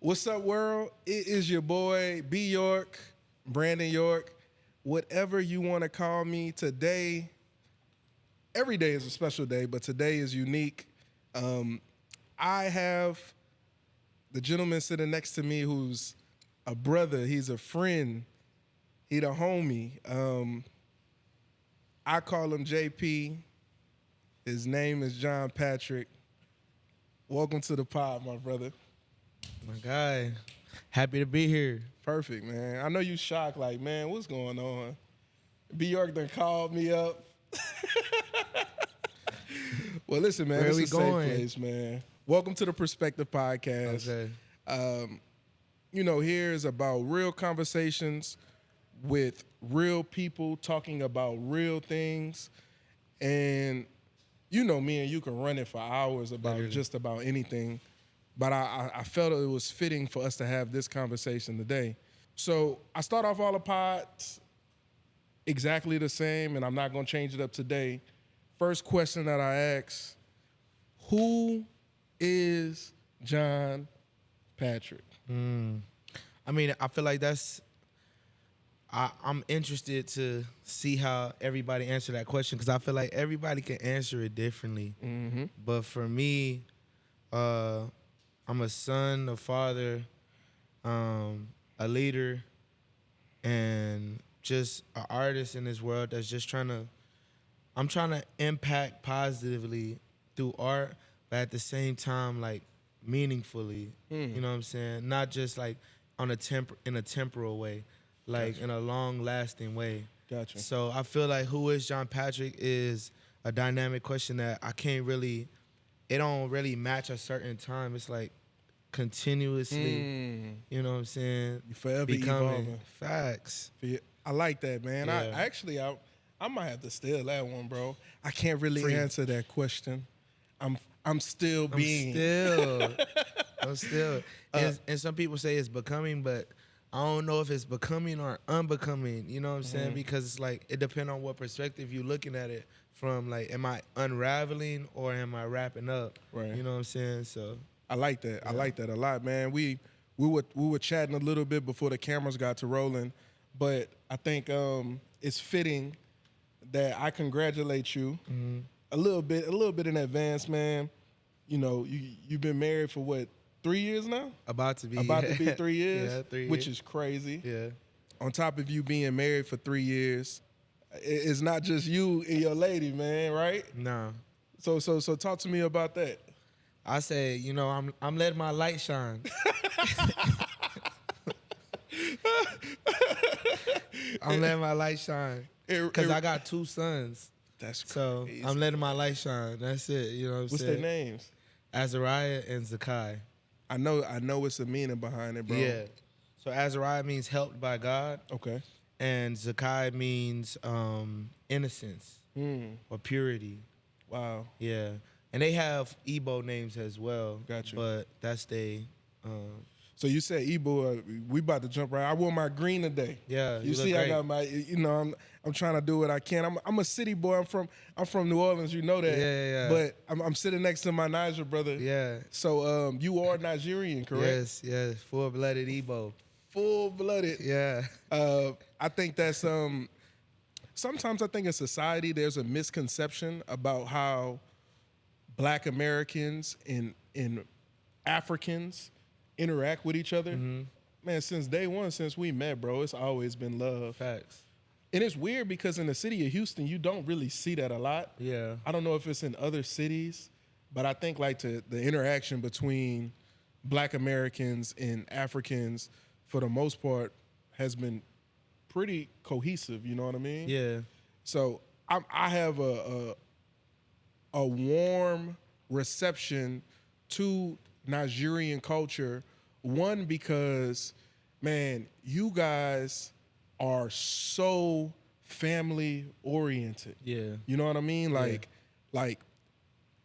What's up, world? It is your boy, B. York, Brandon York, whatever you want to call me. Today, every day is a special day, but today is unique. I have the gentleman sitting next to me who's a brother. He's a friend. He the homie. I call him JP. His name is John Patrick. Welcome to the pod, my brother. My guy, happy to be here. Perfect, man. I know you shocked, like, man, what's going on? B. York done called me up. Well, listen, man, Where this is a we safe going? place, man. Welcome to the PERSP3CTIVE Podcast. Okay. Here is about real conversations with real people talking about real things. And you know me and you can run it for hours about Literally. just about anything. But I felt it was fitting for us to have this conversation today. So I start off all the pods exactly the same, and I'm not going to change it up today. First question that I ask, who is John Patrick? I mean, I feel like I'm interested to see how everybody answer that question because I feel like everybody can answer it differently. Mm-hmm. But for me, I'm a son, a father, a leader, and just an artist in this world that's just I'm trying to impact positively through art, but at the same time, like, meaningfully. You know what I'm saying? Not just like in a temporal way, like Gotcha. in a long-lasting way. Gotcha. So I feel like who is John Patrick is a dynamic question that it don't really match a certain time. It's like continuously, you know what I'm saying? You forever Becoming evolving. facts. I like that, man. Yeah. I might have to steal that one, bro. I can't really Free. answer that question. I'm still I'm being. still. And some people say it's becoming, but I don't know if it's becoming or unbecoming. You know what I'm saying? Because it's like it depends on what perspective you're looking at it from. Like, am I unraveling or am I wrapping up? Right. You know what I'm saying? So I like that. I like that a lot, man. We were chatting a little bit before the cameras got to rolling, but I think it's fitting that I congratulate you a little bit in advance, man. You know, you've been married for what, 3 years now? about to be 3 years, Yeah, 3 years. which is crazy. Yeah. On top of you being married for 3 years, it's not just you and your lady, man, right? No. So talk to me about that. I say, you know, I'm letting my light shine. I'm letting my light shine because I got 2 sons. That's So crazy. I'm letting my light shine. That's it. You know what I'm What's saying? their names? Azariah and Zakai. I know it's a meaning behind it, bro. Yeah. So Azariah means helped by God, Okay. and Zakai means innocence or purity. Wow. Yeah. And they have Igbo names as well. Gotcha. But that's So you said Igbo, we about to jump right. I wore my green today. Yeah, You you see, look I got great. my, I'm trying to do what I can. I'm a city boy. I'm from New Orleans. You know that. Yeah. But I'm sitting next to my Niger brother. yeah. So you are Nigerian, correct? Yes. Full-blooded Igbo. Full-blooded. Yeah. I think that's sometimes I think in society there's a misconception about how Black Americans and Africans interact with each other. Man, since day one, since we met, bro, it's always been love. Facts. And it's weird because in the city of Houston, you don't really see that a lot. Yeah. I don't know if it's in other cities, but I think like the interaction between Black Americans and Africans, for the most part, has been pretty cohesive. You know what I mean? Yeah. So I have a warm reception to Nigerian culture. One, because, man, you guys are so family oriented. Yeah. You know what I mean? Like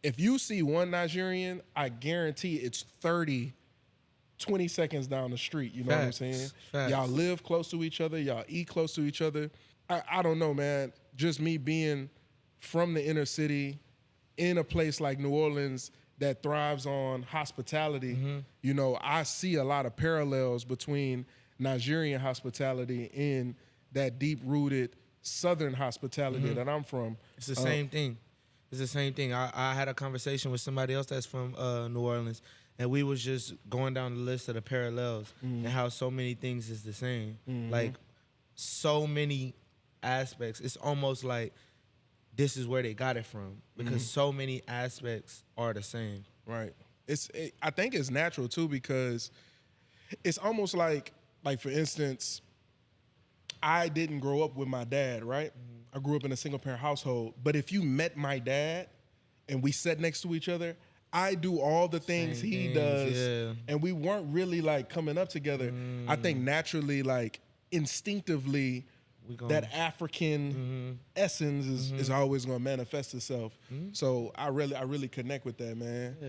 if you see one Nigerian, I guarantee it's 30, 20 seconds down the street. You know what I'm saying? Facts. Y'all live close to each other. Y'all eat close to each other. I don't know, man. Just me being from the inner city in a place like New Orleans that thrives on hospitality, Mm-hmm. you know, I see a lot of parallels between Nigerian hospitality and that deep-rooted Southern hospitality that I'm from. It's the same thing. It's the same thing. I had a conversation with somebody else that's from New Orleans, and we was just going down the list of the parallels and how so many things is the same. Like, so many aspects. It's almost like this is where they got it from because so many aspects are the same. Right. I think it's natural too because it's almost like for instance, I didn't grow up with my dad, right? I grew up in a single parent household. But if you met my dad and we sat next to each other, I do all the things Same he things, does. yeah. And we weren't really like coming up together. I think naturally, like instinctively, that African essence is always gonna manifest itself. So I really connect with that, man. Yeah.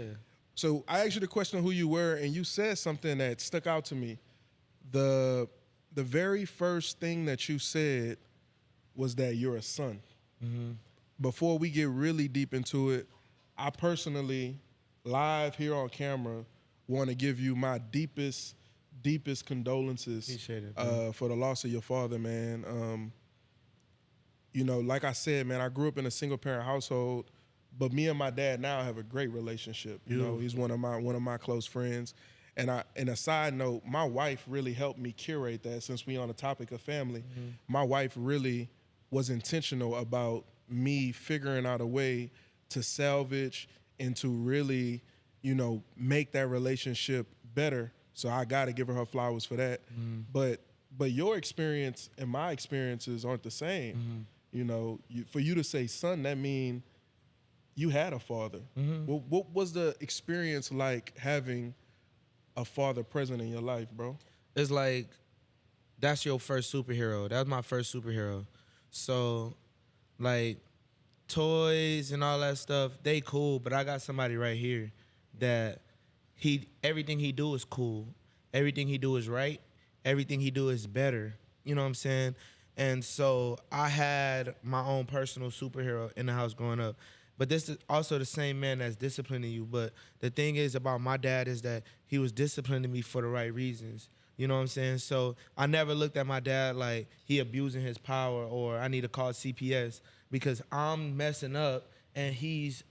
So I asked you the question of who you were, and you said something that stuck out to me. The very first thing that you said was that you're a son. Before we get really deep into it, I personally, live here on camera, want to give you my deepest condolences. Appreciate it, bro. For the loss of your father, man. You know, like I said, man, I grew up in a single parent household, but me and my dad now have a great relationship. You know, he's one of my close friends. And a side note, my wife really helped me curate that. Since we on the topic of family, my wife really was intentional about me figuring out a way to salvage and to really, you know, make that relationship better. So I got to give her flowers for that. But your experience and my experiences aren't the same. You know, for you to say son, that mean you had a father. What was the experience like having a father present in your life, bro? It's like that's your first superhero. That was my first superhero. So, like, toys and all that stuff, they cool, but I got somebody right here that everything he do is cool. Everything he do is right. Everything he do is better. You know what I'm saying? And so I had my own personal superhero in the house growing up. But this is also the same man that's disciplining you. But the thing is about my dad is that he was disciplining me for the right reasons. You know what I'm saying? So I never looked at my dad like he abusing his power or I need to call CPS because I'm messing up and he's,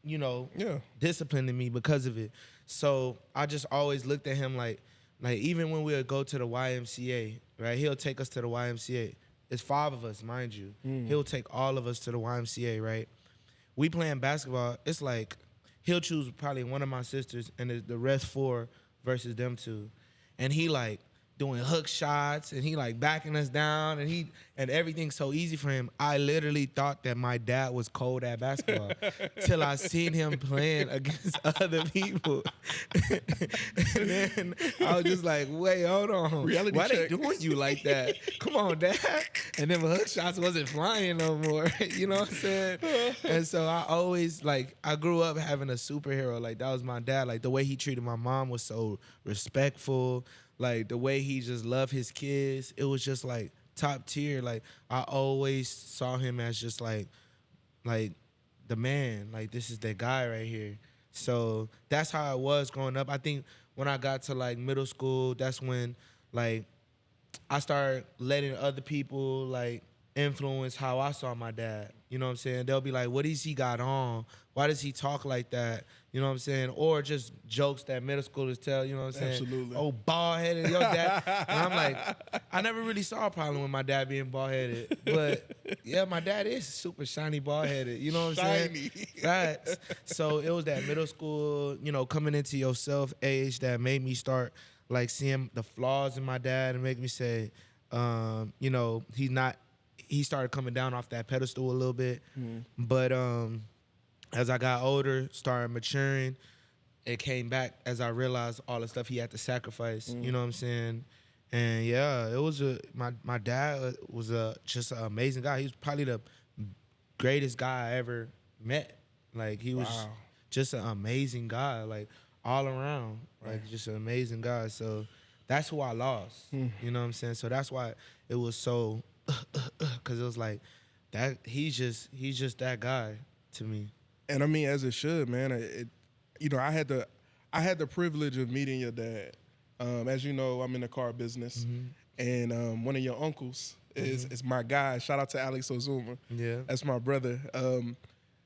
you know, disciplining me because of it. So I just always looked at him like even when we would go to the YMCA, right? He'll take us to the YMCA. It's 5 of us, mind you. He'll take all of us to the YMCA, right? We playing basketball, it's like he'll choose probably one of my sisters and the rest 4 versus them 2. And he like doing hook shots and he like backing us down and everything's so easy for him. I literally thought that my dad was cold at basketball till I seen him playing against other people. And then I was just like, wait, hold on. Reality Why check. they doing you like that? Come on, Dad. And then my hook shots wasn't flying no more. You know what I'm saying? And so I always I grew up having a superhero. Like that was my dad. Like the way he treated my mom was so respectful. Like the way he just loved his kids, it was just like top tier. Like I always saw him as just like the man. Like this is the guy right here. So that's how it was growing up. I think when I got to like middle school, that's when like I started letting other people like influence how I saw my dad. You know what I'm saying? They'll be like, what does he got on? Why does he talk like that? You know what I'm saying? Or just jokes that middle schoolers tell, you know what I'm saying? Absolutely. Oh, bald-headed, your dad. And I'm like, I never really saw a problem with my dad being bald-headed. But, yeah, my dad is super shiny bald-headed. You know what I'm saying? Facts. So it was that middle school, you know, coming into yourself age that made me start, like, seeing the flaws in my dad and make me say, you know, he started coming down off that pedestal a little bit. But as I got older, started maturing, it came back as I realized all the stuff he had to sacrifice. You know what I'm saying? And yeah, it was my dad was just an amazing guy. He was probably the greatest guy I ever met. Like he was just an amazing guy, like all around, like just an amazing guy. So that's who I lost. You know what I'm saying? So that's why it was so, because it was like that. He's just that guy to me. And I mean, as it should, man. I had the privilege of meeting your dad. As you know, I'm in the car business, and one of your uncles is my guy. Shout out to Alex Ozuma. Yeah. That's my brother.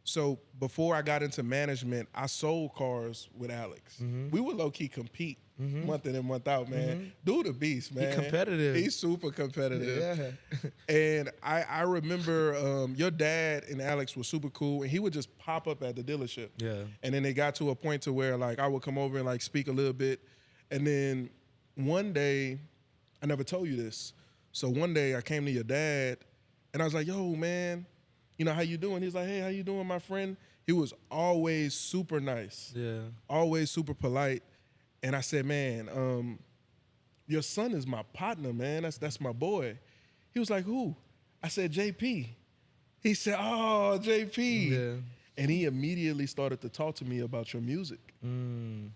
So before I got into management, I sold cars with Alex. We would low key compete month in and month out, man. Dude, a beast, man. He competitive. He's super competitive. Yeah. And I remember your dad and Alex were super cool, and he would just pop up at the dealership. Yeah. And then they got to a point to where like I would come over and like speak a little bit, and then one day, I never told you this. So one day I came to your dad, and I was like, "Yo, man, you know how you doing?" He's like, "Hey, how you doing, my friend?" He was always super nice. Yeah. Always super polite. And I said, "Man, your son is my partner, man. That's my boy." He was like, "Who?" I said, "JP." He said, "Oh, JP." Yeah. And he immediately started to talk to me about your music.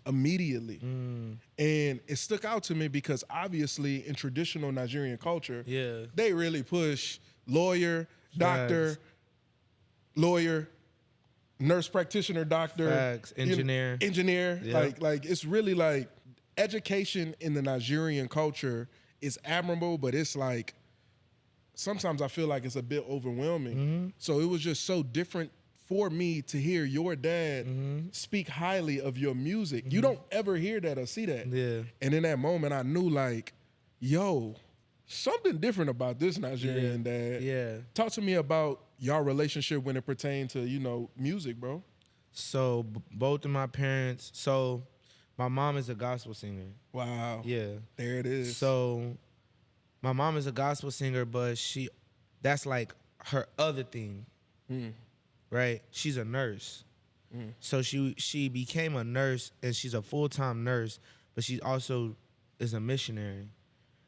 Immediately. And it stuck out to me because obviously in traditional Nigerian culture, Yeah. they really push lawyer, doctor, Facts. lawyer, nurse practitioner, doctor, Facts. Engineer. engineer. Yeah. Like it's really like education in the Nigerian culture is admirable, but it's like sometimes I feel like it's a bit overwhelming. So it was just so different for me to hear your dad speak highly of your music. You don't ever hear that or see that. Yeah. And in that moment, I knew like, yo, something different about this Nigerian dad. Yeah. Talk to me about y'all relationship when it pertained to, music, bro. So both of my parents. So my mom is a gospel singer. Wow. Yeah. There it is. So my mom is a gospel singer, but that's like her other thing. Right? She's a nurse. So she became a nurse, and she's a full-time nurse, but she also is a missionary.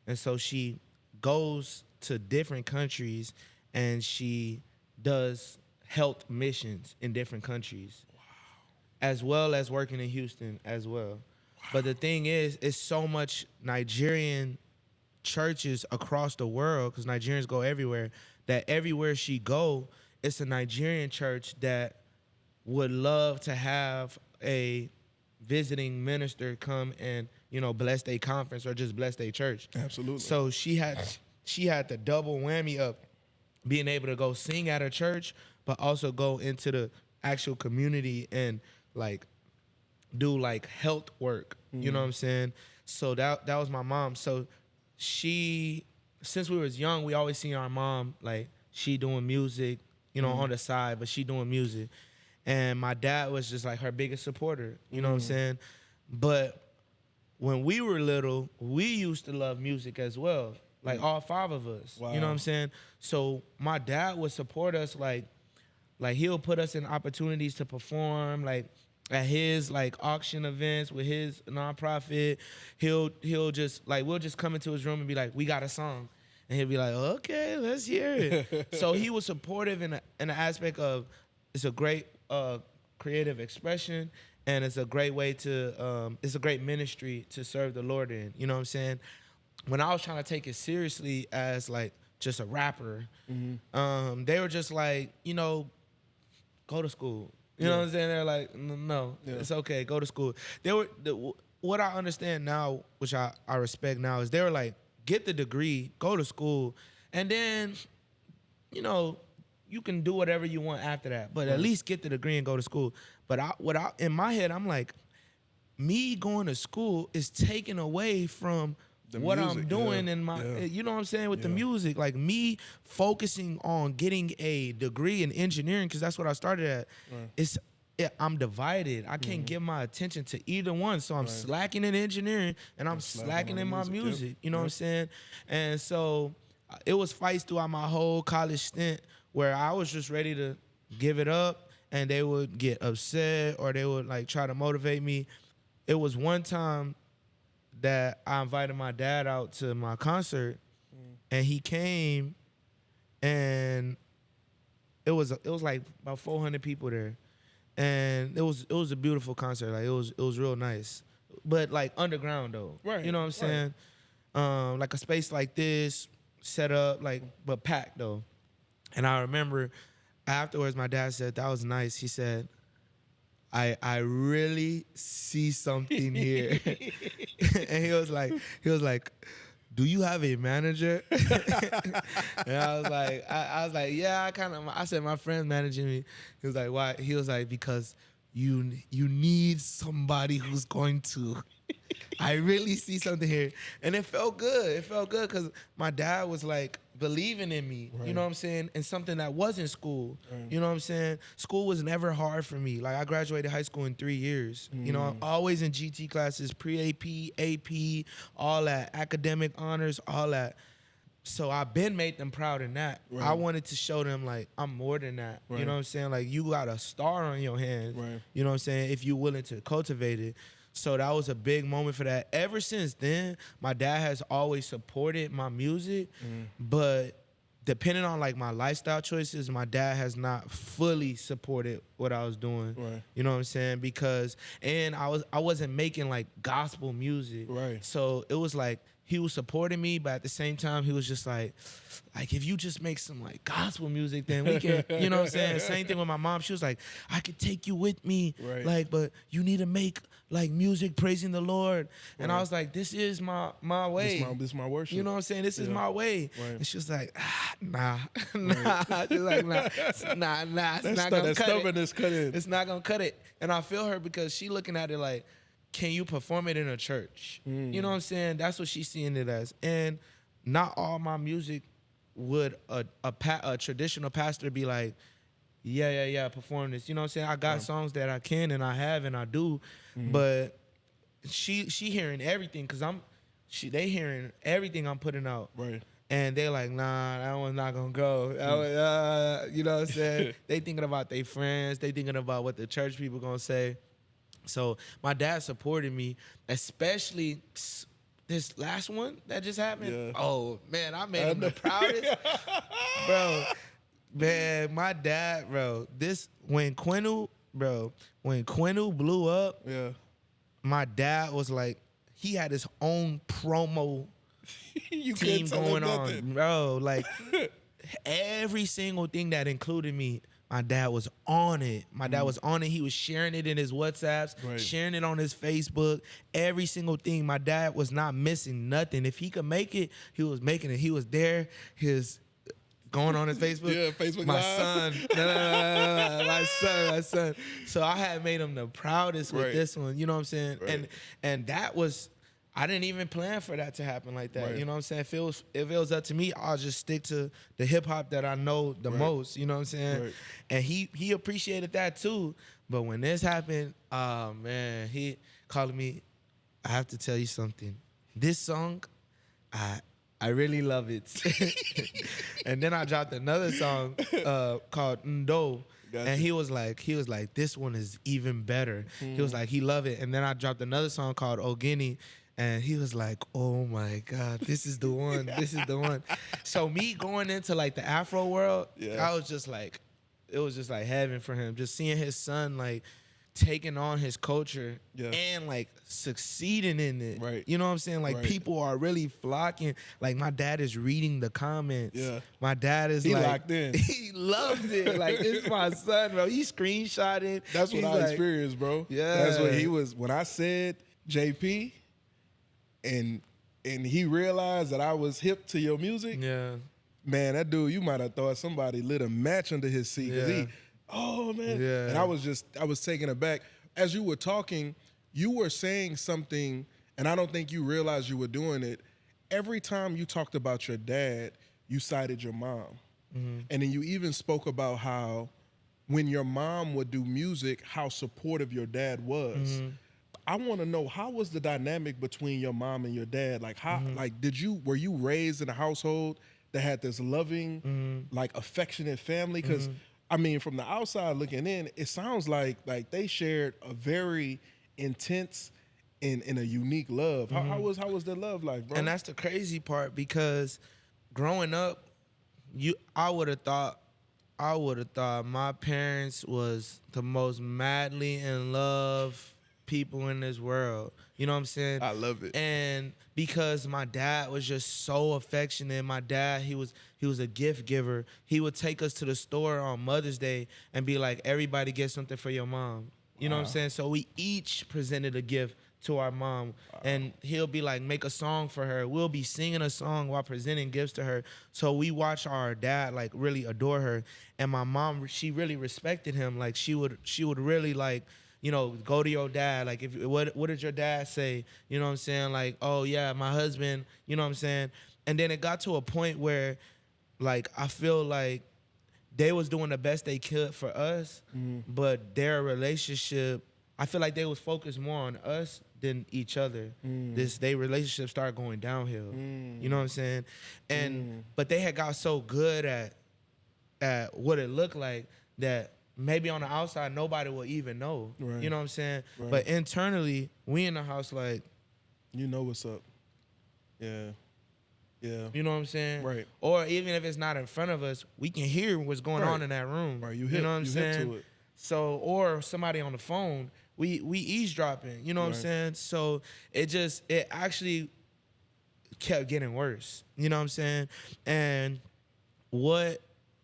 And so she goes to different countries, and she does health missions in different countries. Wow. As well as working in Houston as well. Wow. But the thing is, it's so much Nigerian churches across the world, because Nigerians go everywhere, that everywhere she go, it's a Nigerian church that would love to have a visiting minister come and, bless their conference or just bless their church. Absolutely. So she had the double whammy of being able to go sing at her church, but also go into the actual community and like do like health work. You know what I'm saying? So that was my mom. So since we was young, we always seen our mom, like she doing music, on the side, but she doing music. And my dad was just like her biggest supporter, you know what I'm saying? But when we were little, we used to love music as well, like all 5 of us, Wow. you know what I'm saying? So my dad would support us, like he'll put us in opportunities to perform, like at his like auction events with his nonprofit. He'll just like, we'll just come into his room and be like, "We got a song." And he'll be like, "Okay, let's hear it." So he was supportive in the aspect of it's a great creative expression, and it's a great way to it's a great ministry to serve the Lord in. You know what I'm saying? When I was trying to take it seriously as like just a rapper, they were just like, go to school. You know what I'm saying? They're like, "No, it's okay, go to school." What I understand now, which I respect now, is they were like, get the degree, go to school, and then, you can do whatever you want after that. But at least get the degree and go to school. But in my head, I'm like, me going to school is taken away from what I'm doing in my, you know what I'm saying, with the music. Like me focusing on getting a degree in engineering, because that's what I started at. I'm divided. I can't give my attention to either one. So I'm slacking in engineering and I'm slacking in my music. You know what I'm saying? And so it was fights throughout my whole college stint where I was just ready to give it up, and they would get upset or they would like try to motivate me. It was one time that I invited my dad out to my concert, and he came, and it was like about 400 people there. And it was a beautiful concert. Like it was real nice, but like underground though. Right. You know what I'm saying? Like a space like this, set up like, but packed though. And I remember afterwards, my dad said that was nice. He said, I really see something here. And he was like, do you have a manager? And I was like, yeah, I said, my friend's managing me. He was like, why? He was like, because you need somebody who's going to. I really see something here. And it felt good. It felt good because my dad was like believing in me, Right. you know what I'm saying? And something that wasn't school, Right. you know what I'm saying? School was never hard for me. Like I graduated high school in 3 years. You know, I'm always in GT classes, pre-AP, AP, all that, academic honors, all that. So I've been made them proud in that. Right. I wanted to show them like I'm more than that. Right. You know what I'm saying? Like you got a star on your hands. Right. You know what I'm saying? If you're willing to cultivate it. So that was a big moment for that. Ever since then, my dad has always supported my music, but depending on like my lifestyle choices, my dad has not fully supported what I was doing. Right. You know what I'm saying? Because I wasn't making like gospel music. Right. So it was like he was supporting me, but at the same time he was just like if you just make some like gospel music, then we can, you know what I'm saying? Same thing with my mom. She was like, I could take you with me. Right. Like, but you need to make like music praising the Lord. And I Right. was like, this is my way. This is my worship. You know what I'm saying? This is my way. Right. And she was like, nah. She's like, nah, it's not gonna that cut it. stubbornness cut in. It's not gonna cut it. And I feel her because she looking at it like, can you perform it in a church? You know what I'm saying? That's what she's seeing it as. And not all my music would a traditional pastor be like, yeah, perform this. You know what I'm saying? I got songs that I can and I have and I do, but she hearing everything because they hearing everything I'm putting out. Right. And they're like, nah, that one's not gonna go. You know what I'm saying? They thinking about their friends. They thinking about what the church people gonna say. So my dad supported me, especially this last one that just happened. Yeah. Oh man, I made him the proudest, bro. Man, my dad, bro. When Quinu blew up, Yeah. my dad was like, he had his own promo You team couldn't tell him going on, nothing. bro. Like every single thing that included me, my dad was on it. My dad was on it. He was sharing it in his WhatsApps, Right. sharing it on his Facebook. Every single thing. My dad was not missing nothing. If he could make it, he was making it. He was there. His going on his Facebook. Yeah, Facebook my Live. son. No, my son. So I had made him the proudest with Right. this one. You know what I'm saying? Right. And that was, I didn't even plan for that to happen like that. Right. You know what I'm saying? If it was up to me, I'll just stick to the hip hop that I know the Right. most. You know what I'm saying? Right. And he appreciated that too. But when this happened, oh man, he called me. I have to tell you something. This song, I really love it. And then I dropped another song called Ndo. Gotcha. And he was like, this one is even better. He was like, he loved it. And then I dropped another song called Ogini. And he was like, oh my God, this is the one. This is the one. So me going into like the Afro world, Yeah. I was just like, it was just like heaven for him. Just seeing his son like taking on his culture Yeah. and like succeeding in it. Right. You know what I'm saying? Like Right. people are really flocking. Like my dad is reading the comments. Yeah. My dad is He like locked in. He loves it. Like it's my son, bro. He screenshotted. That's what He's I like, experienced, bro. Yeah. That's what he was when I said JP and he realized that I was hip to your music. Yeah. Man, that dude, you might have thought somebody lit a match under his seat. 'Cause Yeah. oh man. Yeah. And I was taken aback. As you were talking, you were saying something, and I don't think you realized you were doing it. Every time you talked about your dad, you cited your mom. And then you even spoke about how when your mom would do music, how supportive your dad was. I want to know, how was the dynamic between your mom and your dad? Like how like were you raised in a household that had this loving, like affectionate family? Because I mean, from the outside looking in, it sounds like they shared a very intense and a unique love. How was their love life, bro? And that's the crazy part because growing up, I would have thought my parents was the most madly in love people in this world. You know what I'm saying? I love it. And because my dad was just so affectionate, my dad, he was a gift giver. He would take us to the store on Mother's Day and be like, everybody get something for your mom. You know what I'm saying? So we each presented a gift to our mom, and he'll be like, make a song for her. We'll be singing a song while presenting gifts to her. So we watch our dad like really adore her, and my mom, she really respected him. Like she would really like, you know, go to your dad. Like, if what did your dad say? You know what I'm saying? Like, oh yeah, my husband. You know what I'm saying? And then it got to a point where, like, I feel like they was doing the best they could for us, but their relationship, I feel like they was focused more on us than each other. Their relationship started going downhill. You know what I'm saying? And but they had got so good at what it looked like that maybe on the outside nobody will even know. Right. You know what I'm saying? Right. But internally, we in the house like, you know what's up. Yeah. Yeah. you know what I'm saying? Right. Or even if it's not in front of us, we can hear what's going on in that room. Right. You know what I'm hip saying? to it. So, or somebody on the phone, we eavesdropping. You know what I'm saying? So it actually kept getting worse. You know what I'm saying? And what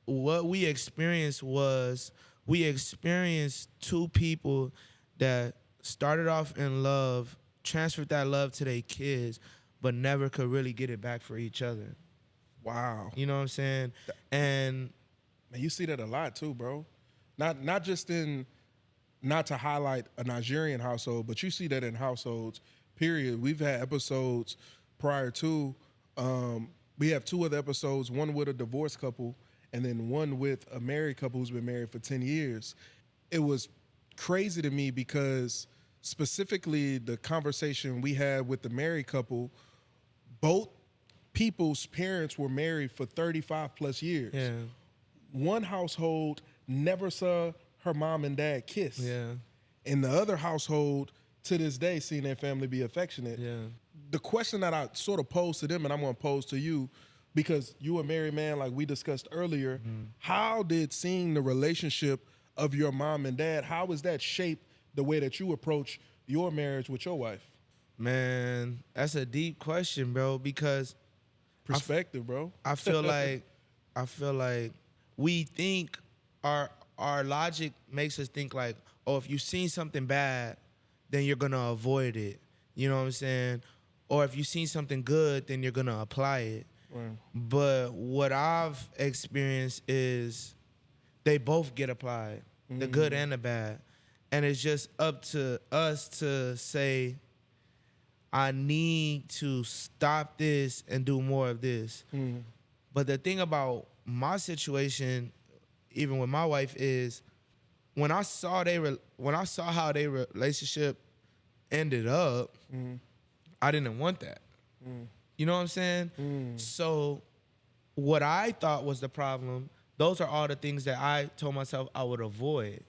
we experienced was, we experienced two people that started off in love, transferred that love to their kids, but never could really get it back for each other. Wow. You know what I'm saying? And man, you see that a lot too, bro. Not just in, not to highlight a Nigerian household, but you see that in households, period. We've had episodes prior to, we have two other episodes, one with a divorced couple and then one with a married couple who's been married for 10 years. It was crazy to me because specifically the conversation we had with the married couple, both people's parents were married for 35 plus years. yeah, One household never saw her mom and dad kiss. yeah, In the other household, to this day, seeing their family be affectionate. yeah. The question that I sort of posed to them, and I'm going to pose to you, because you a married man like we discussed earlier, how did seeing the relationship of your mom and dad, how has that shaped the way that you approach your marriage with your wife? Man, that's a deep question, bro, because Perspective, bro. I feel like we think our logic makes us think like, oh, if you've seen something bad, then you're gonna avoid it. You know what I'm saying? Or if you've seen something good, then you're gonna apply it. Right. But what I've experienced is they both get applied, the good and the bad. And it's just up to us to say, I need to stop this and do more of this. But the thing about my situation, even with my wife, is when I saw how their relationship ended up, I didn't want that. You know what I'm saying? So what I thought was the problem, those are all the things that I told myself I would avoid.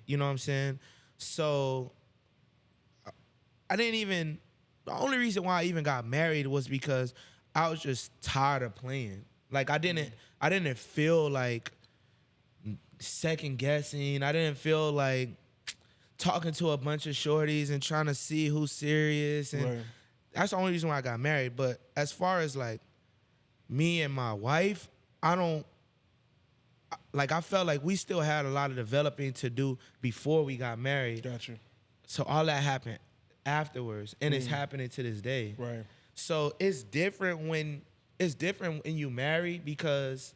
You know what I'm saying? So the only reason why I even got married was because I was just tired of playing. Like I didn't feel like second guessing. I didn't feel like talking to a bunch of shorties and trying to see who's serious. And that's the only reason why I got married. But as far as like me and my wife, I felt like we still had a lot of developing to do before we got married. Gotcha. So all that happened afterwards, and it's happening to this day. Right. So it's different when you marry, because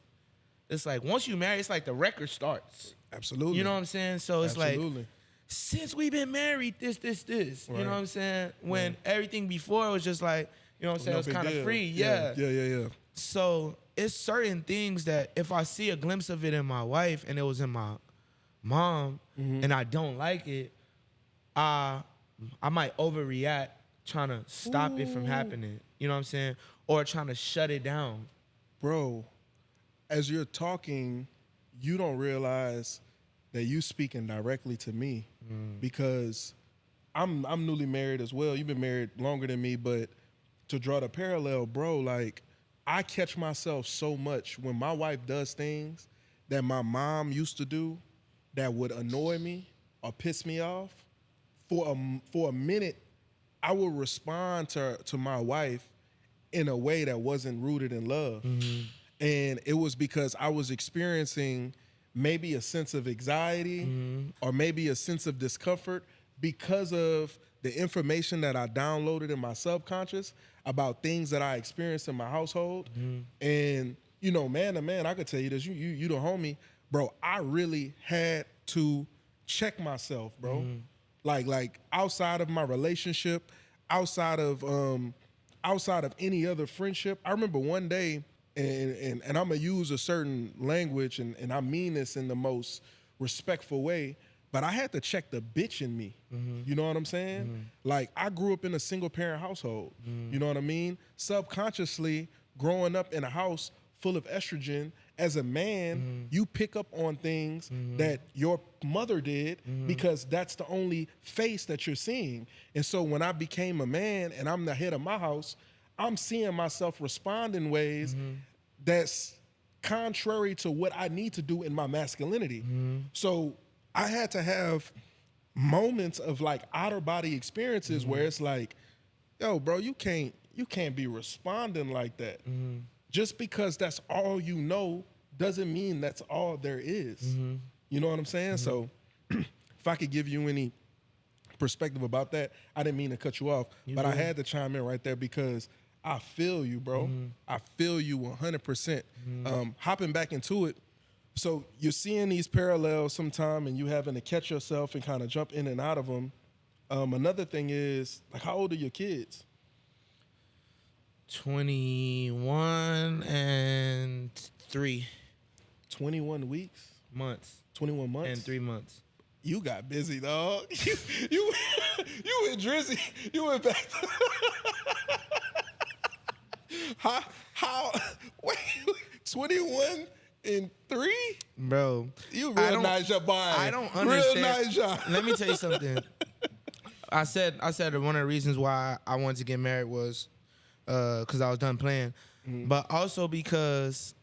it's like once you marry, it's like the record starts. Absolutely. You know what I'm saying? So it's Absolutely. like, since we've been married, this. Right. You know what I'm saying? When everything before was just like, you know what I'm saying, No it was big kind of deal. free. Yeah. So it's certain things that if I see a glimpse of it in my wife and it was in my mom and I don't like it, I might overreact trying to stop it from happening. You know what I'm saying? Or trying to shut it down. Bro, as you're talking, you don't realize that you speaking directly to me, because I'm newly married as well. You've been married longer than me, but to draw the parallel, bro, like I catch myself so much when my wife does things that my mom used to do that would annoy me or piss me off. For a minute, I would respond to my wife in a way that wasn't rooted in love. And it was because I was experiencing maybe a sense of anxiety or maybe a sense of discomfort because of the information that I downloaded in my subconscious about things that I experienced in my household. And, you know, man to man, I could tell you this, you the homie, bro, I really had to check myself, bro. Like outside of my relationship, outside of any other friendship. I remember one day, and I'm gonna use a certain language, and I mean this in the most respectful way, but I had to check the bitch in me. You know what I'm saying? Like, I grew up in a single parent household. You know what I mean? Subconsciously, growing up in a house full of estrogen, as a man, you pick up on things that your mother did because that's the only face that you're seeing. And so when I became a man and I'm the head of my house, I'm seeing myself respond in ways that's contrary to what I need to do in my masculinity. So I had to have moments of like outer body experiences where it's like, yo, bro, you can't be responding like that. Just because that's all you know doesn't mean that's all there is. You know what I'm saying? So if I could give you any perspective about that, I didn't mean to cut you off, but I had to chime in right there because I feel you, bro. I feel you 100%. Hopping back into it, so you're seeing these parallels sometime and you having to catch yourself and kind of jump in and out of them. Another thing is, like, how old are your kids? 21 and 3 21 weeks? months 21 months? and 3 months. You got busy, dog. You went Drizzy. You went back to... How, wait, 21 and 3? Bro, You real nice, your boy. I don't understand. Real nice, y'all. Let me tell you something. I said one of the reasons why I wanted to get married was because I was done playing, but also because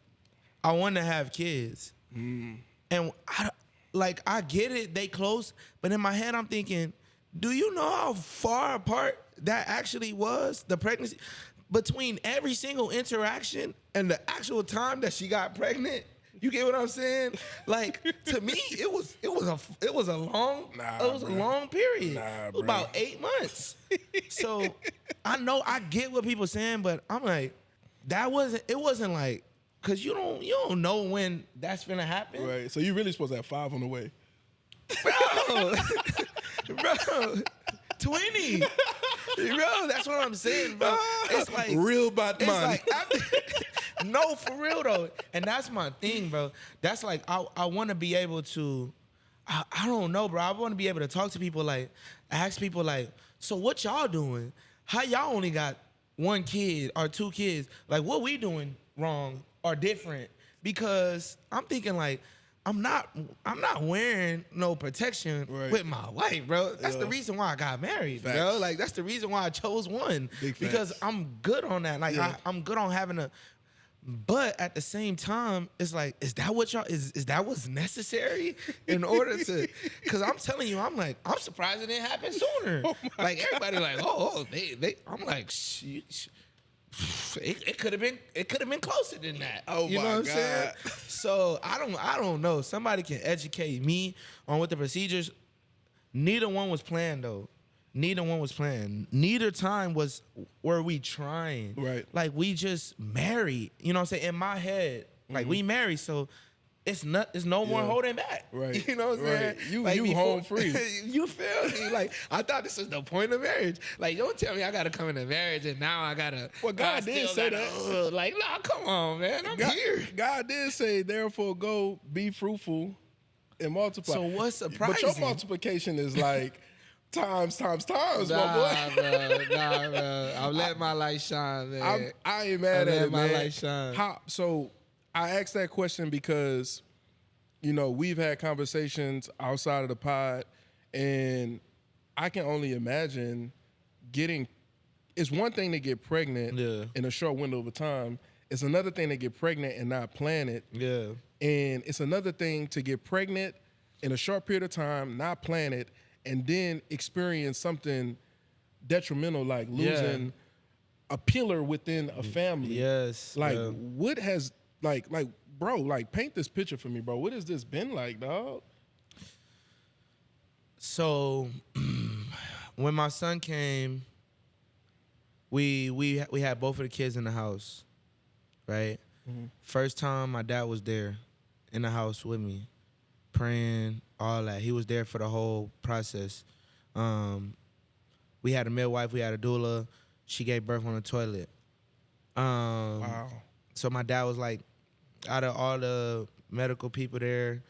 I wanted to have kids. And I get it, they close, but in my head I'm thinking, do you know how far apart that actually was, the pregnancy? Between every single interaction and the actual time that she got pregnant, you get what I'm saying? Like, to me, it was a long period. It was about 8 months. So I get what people saying, but I'm like, it wasn't like, cause you don't know when that's gonna happen. Right. So you really supposed to have 5 on the way. Bro, 20. Bro, that's what I'm saying, bro. It's like real about mine. No, for real though. And that's my thing, bro. That's like I want to be able to. I don't know, bro. I want to be able to talk to people, like ask people, like, so what y'all doing? How y'all only got 1 kid or 2 kids? Like, what we doing wrong or different? Because I'm thinking like, I'm not wearing no protection with my wife, bro. That's the reason why I got married, bro. Like, that's the reason why I chose one. Because I'm good on that. Like, I'm good on having a. But at the same time, it's like, is that what y'all is that what's necessary in order to? Because I'm telling you, I'm surprised it didn't happen sooner. Like, everybody like, they. I'm like, it could have been closer than that. Oh, you know my what I'm God. saying? So I don't know. Somebody can educate me on what the procedures. Neither one was planned though. Neither one was planned. Neither time were we trying. Right. Like, we just married. You know what I'm saying? In my head, like, we married, so it's no more holding back. Right. You know what I'm saying? You like, home free. You feel me? Like, I thought this was the point of marriage. Like, don't tell me I gotta come into marriage and now I gotta. Well, God did say that. Like, nah, come on, man. I'm here. God did say, therefore, go be fruitful and multiply. So what's surprising? But your multiplication is like times, my boy. Nah, bro. I'll let my light shine, man. I ain't mad at it, my man. light shine. So I asked that question because, you know, we've had conversations outside of the pod, and I can only imagine it's one thing to get pregnant in a short window of time. It's another thing to get pregnant and not plan it. Yeah. And it's another thing to get pregnant in a short period of time, not plan it, and then experience something detrimental like losing a pillar within a family. Yes. Like, what has like bro, like paint this picture for me, bro. What has this been like, dog? So when my son came, we had both of the kids in the house, right? Mm-hmm. First time my dad was there in the house with me, praying, all that. He was there for the whole process. We had a midwife, we had a doula. She gave birth on the toilet. Wow. So my dad was like, out of all the medical people there,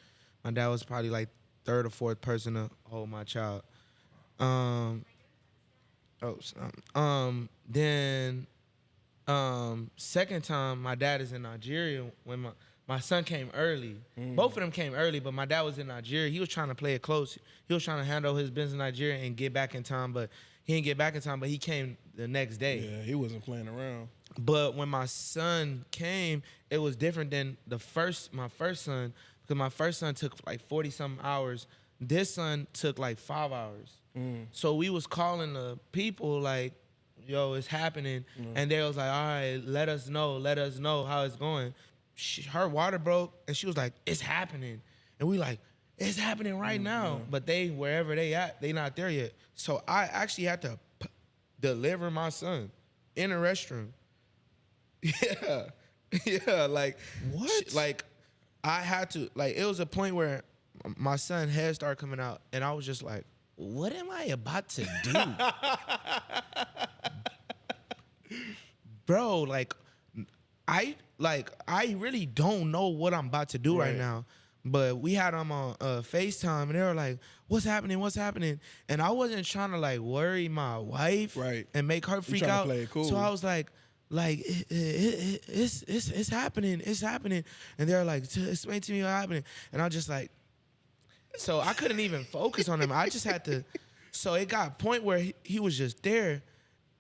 my dad was probably like third or fourth person to hold my child. Then second time, my dad is in Nigeria when my son came early. Both of them came early, but my dad was in Nigeria. He was trying to play it close. He was trying to handle his business in Nigeria and get back in time, but he didn't get back in time, but he came the next day. Yeah, he wasn't playing around. But when my son came, it was different than my first son, because my first son took like 40-something hours. This son took like 5 hours. So we was calling the people like, yo, it's happening. And they was like, all right, let us know how it's going. Her water broke, and she was like, it's happening. And we like, it's happening right now. But they, wherever they at, they not there yet. So I actually had to deliver my son in a restroom. Yeah, like what? Like I had to, like it was a point where my son's head started coming out, and I was just like, what am I about to do? Bro, like I really don't know what I'm about to do right now. But we had them on FaceTime, and they were like, what's happening? And I wasn't trying to like worry my wife and make her freak out. Play it cool. So I was like it's happening. And they're like, explain to me what's happening. And I was just like, so I couldn't even focus on him. I just had to. So it got a point where he was just there,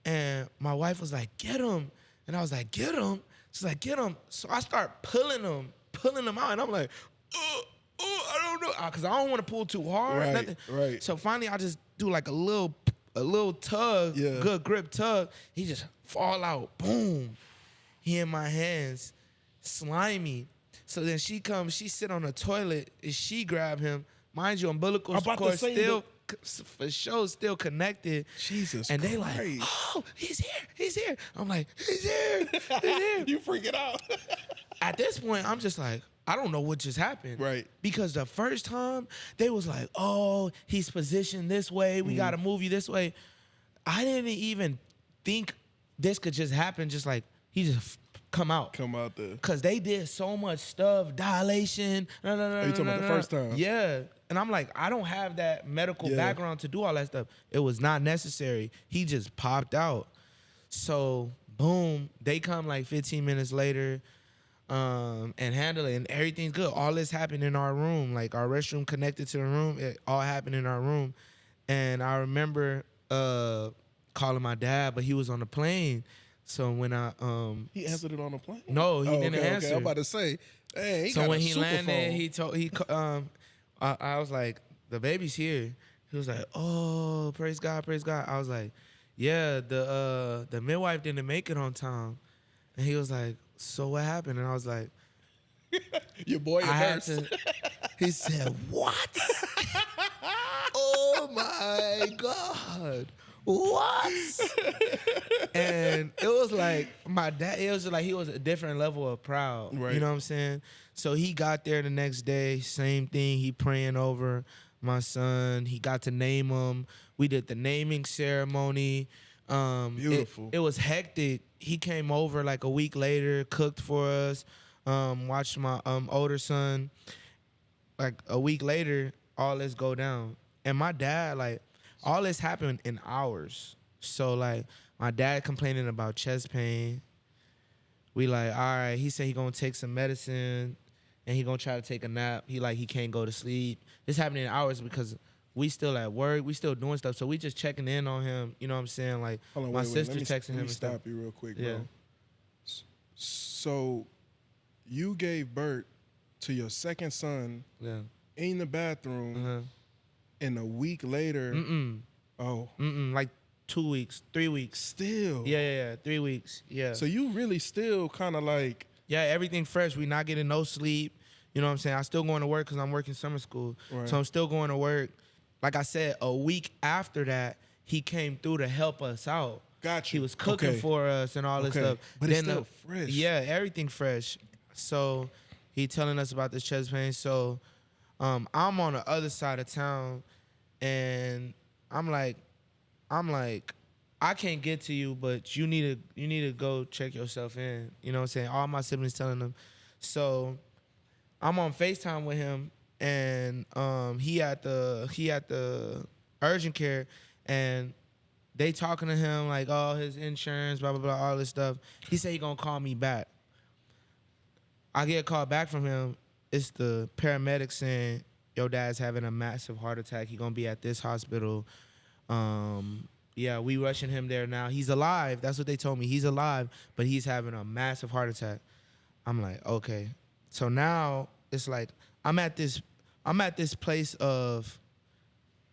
and my wife was like, get him. And I was like, get him. She's like, get him. So I start pulling him out, and I'm like, I don't know, because I don't want to pull too hard. Nothing. Right. So finally, I just do like a little tug, good grip tug. He just fall out, boom. He in my hands, slimy. So then she comes, she sit on the toilet, and she grab him. Mind you, umbilical cord still, for sure, still connected. Jesus and they Christ. like, oh, he's here. I'm like, he's here. You freaking out. At this point, I'm just like, I don't know what just happened. Right. Because the first time, they was like, oh, he's positioned this way. We got to move you this way. I didn't even think this could just happen. Just like, he just come out there. Because they did so much stuff, dilation. You talking about the first time? Yeah. And I'm like, I don't have that medical background to do all that stuff. It was not necessary. He just popped out. So, boom, they come like 15 minutes later. And handle it, and everything's good. All this happened in our room, like our restroom connected to the room. It all happened in our room, and I remember calling my dad, but he was on the plane. So when he answered it on the plane. No, he didn't answer. Okay. I'm about to say, hey, he so got when a he landed, phone. I was like, the baby's here. He was like, oh, praise God. I was like, yeah, the midwife didn't make it on time, and he was like, so what happened? And I was like, your boy, your nurse. He said, what? Oh my God. What? And it was like my dad, it was like he was a different level of proud. Right. You know what I'm saying? So he got there the next day, same thing. He praying over my son. He got to name him. We did the naming ceremony. Beautiful. It was hectic. He came over like a week later, cooked for us, watched my older son. Like a week later, all this go down. And my dad, like, all this happened in hours. So, like, my dad complaining about chest pain. We like, all right, he said he gonna take some medicine and he gonna try to take a nap. He can't go to sleep. This happened in hours because we still at work, we still doing stuff. So we just checking in on him. You know what I'm saying? Like, my sister texting him and stuff. Let me stop you real quick, bro. Yeah. So you gave birth to your second son in the bathroom, and a week later, like 2 weeks, 3 weeks. Still. Yeah, 3 weeks. Yeah. So you really still kind of like Yeah, everything fresh. We not getting no sleep. You know what I'm saying? I still going to work because I'm working summer school. Right. So I'm still going to work. Like I said, a week after that, he came through to help us out. Got you. He was cooking for us and all this stuff. But it's still fresh. Yeah, everything fresh. So he telling us about this chest pain. So I'm on the other side of town, and I'm like, I can't get to you, but you need to go check yourself in. You know what I'm saying? All my siblings telling them. So I'm on FaceTime with him, and he at the urgent care, and they talking to him like, oh, his insurance, blah blah blah, all this stuff. He said he gonna call me back. I get a call back from him. It's the paramedic saying your dad's having a massive heart attack. He gonna be at this hospital. Yeah, we rushing him there now. He's alive. That's what they told me. He's alive, but he's having a massive heart attack. I'm like, okay. So now it's like I'm at this place of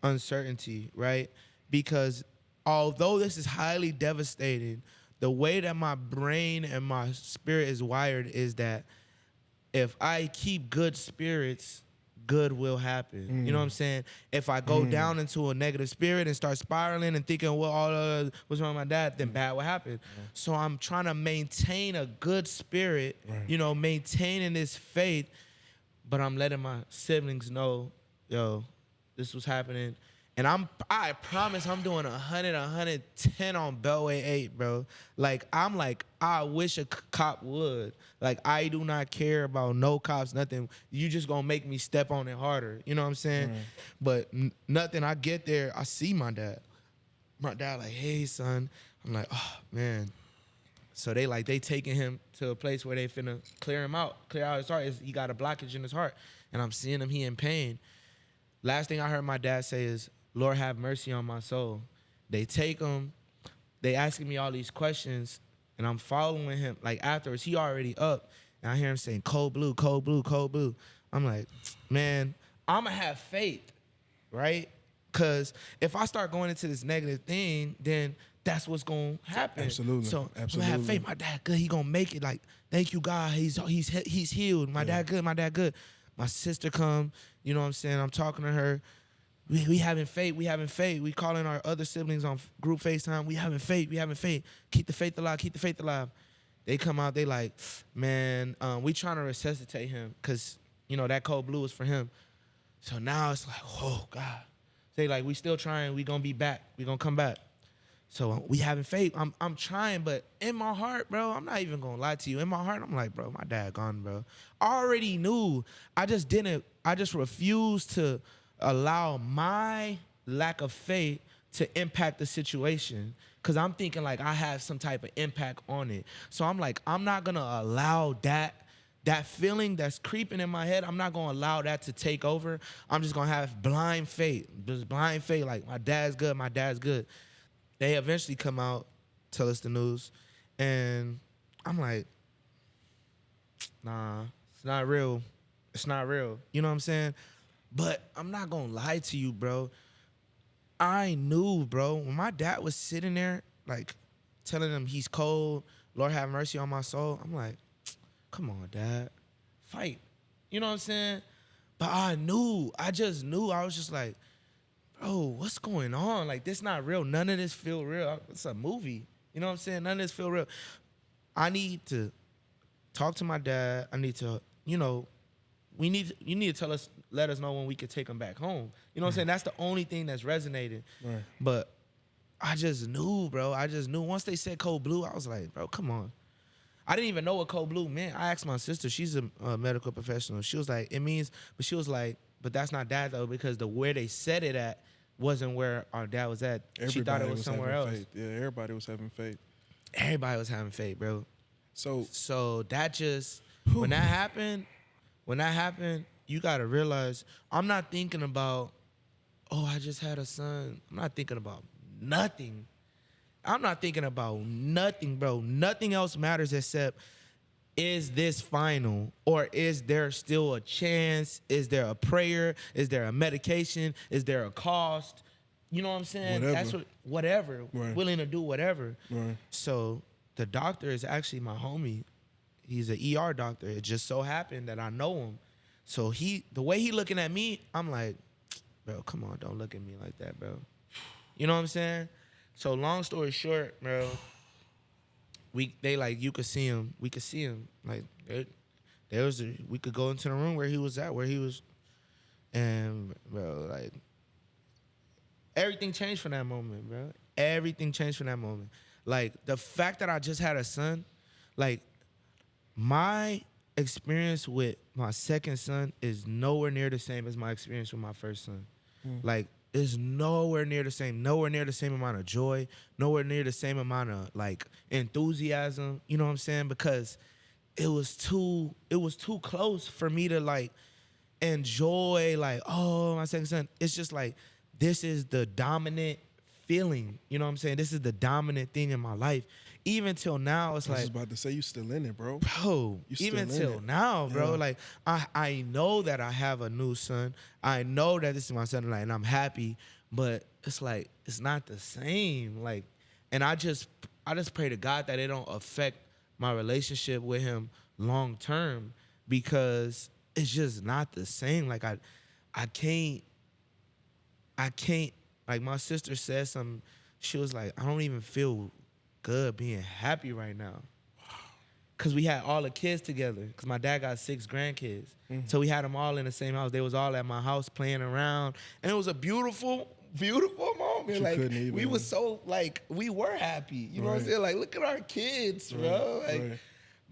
uncertainty, right? Because although this is highly devastating, the way that my brain and my spirit is wired is that if I keep good spirits, good will happen. You know what I'm saying? If I go down into a negative spirit and start spiraling and thinking, well, what's wrong with my dad, then bad will happen. So I'm trying to maintain a good spirit, you know, maintaining this faith, but I'm letting my siblings know, yo, this was happening. And I promise I'm doing 100, 110 on Beltway 8, bro. Like, I wish a cop would. Like, I do not care about no cops, nothing. You just gonna make me step on it harder. You know what I'm saying? But nothing. I get there, I see my dad. My dad like, hey, son. I'm like, oh, man. So they taking him to a place where they finna clear out his heart. He got a blockage in his heart. And I'm seeing him, he in pain. Last thing I heard my dad say is, Lord, have mercy on my soul. They take him, they asking me all these questions, and I'm following him. Like, afterwards, he already up, and I hear him saying, cold blue, cold blue, cold blue. I'm like, man, I'm going to have faith, right? Because if I start going into this negative thing, then that's what's going to happen. Absolutely. So Absolutely. I'm going to have faith. My dad good. He going to make it. Like, thank you, God. He's healed. My dad good. My dad good. My sister come. You know what I'm saying? I'm talking to her. We having faith. We having faith. We calling our other siblings on group FaceTime. We having faith. We having faith. Keep the faith alive. Keep the faith alive. They come out. They like, man, we trying to resuscitate him because, you know, that cold blue is for him. So now it's like, oh, God. They like, we still trying. We going to be back. We going to come back. So we having faith. I'm trying, but in my heart, bro, I'm not even going to lie to you. In my heart, I'm like, bro, my dad gone, bro. I already knew. I just refused to allow my lack of faith to impact the situation, because I'm thinking like I have some type of impact on it. So I'm like, I'm not gonna allow that feeling that's creeping in my head, I'm not gonna allow that to take over. I'm just gonna have blind faith, like my dad's good, my dad's good. They eventually come out, tell us the news, and I'm like, nah, it's not real. It's not real. You know what I'm saying? But I'm not gonna lie to you, bro. I knew, bro, when my dad was sitting there, like, telling him he's cold, Lord have mercy on my soul, I'm like, come on, Dad, fight. You know what I'm saying? But I just knew. I was just like, bro, what's going on? Like, this not real. None of this feel real. It's a movie. You know what I'm saying? None of this feel real. I need to talk to my dad. I need to, you know, you need to let us know when we could take him back home. You know what I'm saying? That's the only thing that's resonating. Right. But I just knew, bro. I just knew. Once they said cold blue, I was like, bro, come on. I didn't even know what cold blue meant. I asked my sister. She's a medical professional. She was like, it means, but she was like, but that's not dad though, because where they said it at wasn't where our dad was at. She thought it was somewhere else. Faith. Yeah, everybody was having faith. Everybody was having faith, bro. So that just, when that happened, you got to realize, I'm not thinking about, oh, I just had a son. I'm not thinking about nothing. I'm not thinking about nothing, bro. Nothing else matters except, is this final? Or is there still a chance? Is there a prayer? Is there a medication? Is there a cost? You know what I'm saying? Whatever. Right. Willing to do whatever. Right. So the doctor is actually my homie. he's an ER doctor. It just so happened that I know him. So the way he looking at me, I'm like, bro, come on, don't look at me like that, bro. You know what I'm saying? So long story short, bro, they like, you could see him. We could see him. Like, we could go into the room where he was at, and bro, like, everything changed from that moment, bro. Everything changed from that moment. Like, the fact that I just had a son, like, my experience with my second son is nowhere near the same as my experience with my first son. Like, it's nowhere near the same amount of joy, nowhere near the same amount of, like, enthusiasm, you know what I'm saying? Because it was too close for me to, like, enjoy, like, oh, my second son. It's just like, this is the dominant feeling, you know what I'm saying? This is the dominant thing in my life. Even till now, it's like, I was about to say, you still in it, bro. Bro, even till now, bro, Yeah. like, I know that I have a new son. I know that this is my son, like, and I'm happy, but it's like, it's not the same. Like, and I just pray to God that it don't affect my relationship with him long term, because it's just not the same. Like, I can't, like, my sister said something. She was like, I don't even feel good being happy right now. Cause we had all the kids together. Cause my dad got 6 grandkids. So we had them all in the same house. They was all at my house playing around. And it was a beautiful, beautiful moment. Like, we was so, like, we were happy. You know what I'm saying? Like, look at our kids, bro. Like,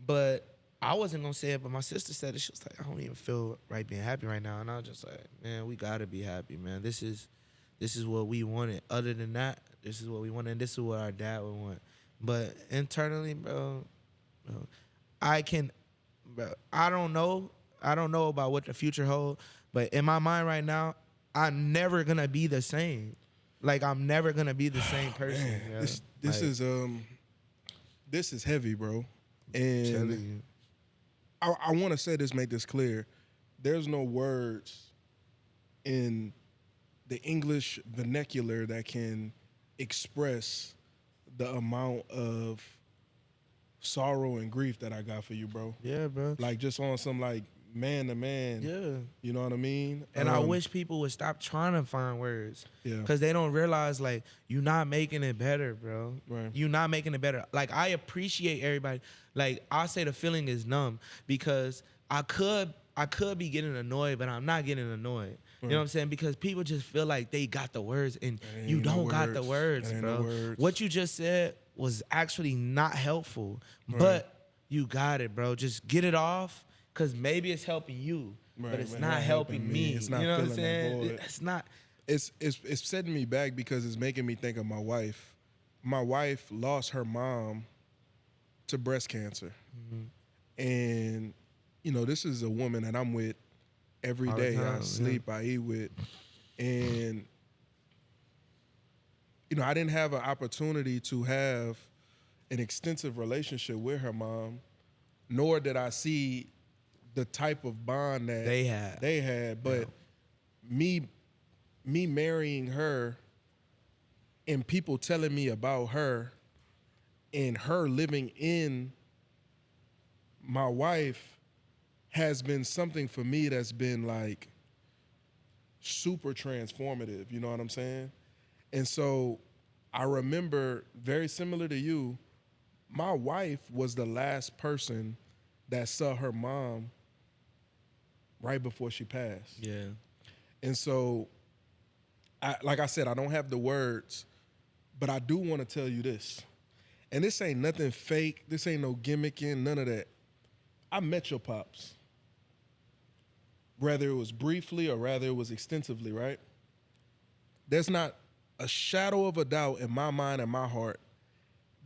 but I wasn't gonna say it, but my sister said it. She was like, I don't even feel right being happy right now. And I was just like, man, we gotta be happy, man. This is what we wanted. Other than that, this is what we wanted, and this is what our dad would want. But internally, bro, I don't know about what the future holds, but in my mind right now, I'm never gonna be the same. Like, I'm never gonna be the same person. Man, this is heavy, bro. And I want to say this, make this clear. There's no words in the English vernacular that can express the amount of sorrow and grief that I got for you, bro. Yeah, bro. Like, just on some, like, man to man. Yeah. You know what I mean? And I wish people would stop trying to find words. Yeah. Because they don't realize, like, you're not making it better, bro. Right. You're not making it better. Like, I appreciate everybody. Like, I say the feeling is numb, because I could be getting annoyed, but I'm not getting annoyed. You know what I'm saying? Because people just feel like they got the words, and you don't got the words, bro. What you just said was actually not helpful, but you got it, bro. Just get it off, because maybe it's helping you, but it's not helping me. It's not, you know what I'm filling saying? that void. It's not. It's setting me back, because it's making me think of my wife. My wife lost her mom to breast cancer. And, you know, this is a woman that I'm with every day. I sleep, I eat with. And, you know, I didn't have an opportunity to have an extensive relationship with her mom, nor did I see the type of bond that they had. But me marrying her and people telling me about her and her living in my wife has been something for me that's been, like, super transformative, you know what I'm saying? And so I remember, very similar to you, my wife was the last person that saw her mom right before she passed. Yeah. And so, like I said, I don't have the words, but I do want to tell you this. And this ain't nothing fake. This ain't no gimmicking, none of that. I met your pops. Whether it was briefly or rather it was extensively, right? There's not a shadow of a doubt in my mind and my heart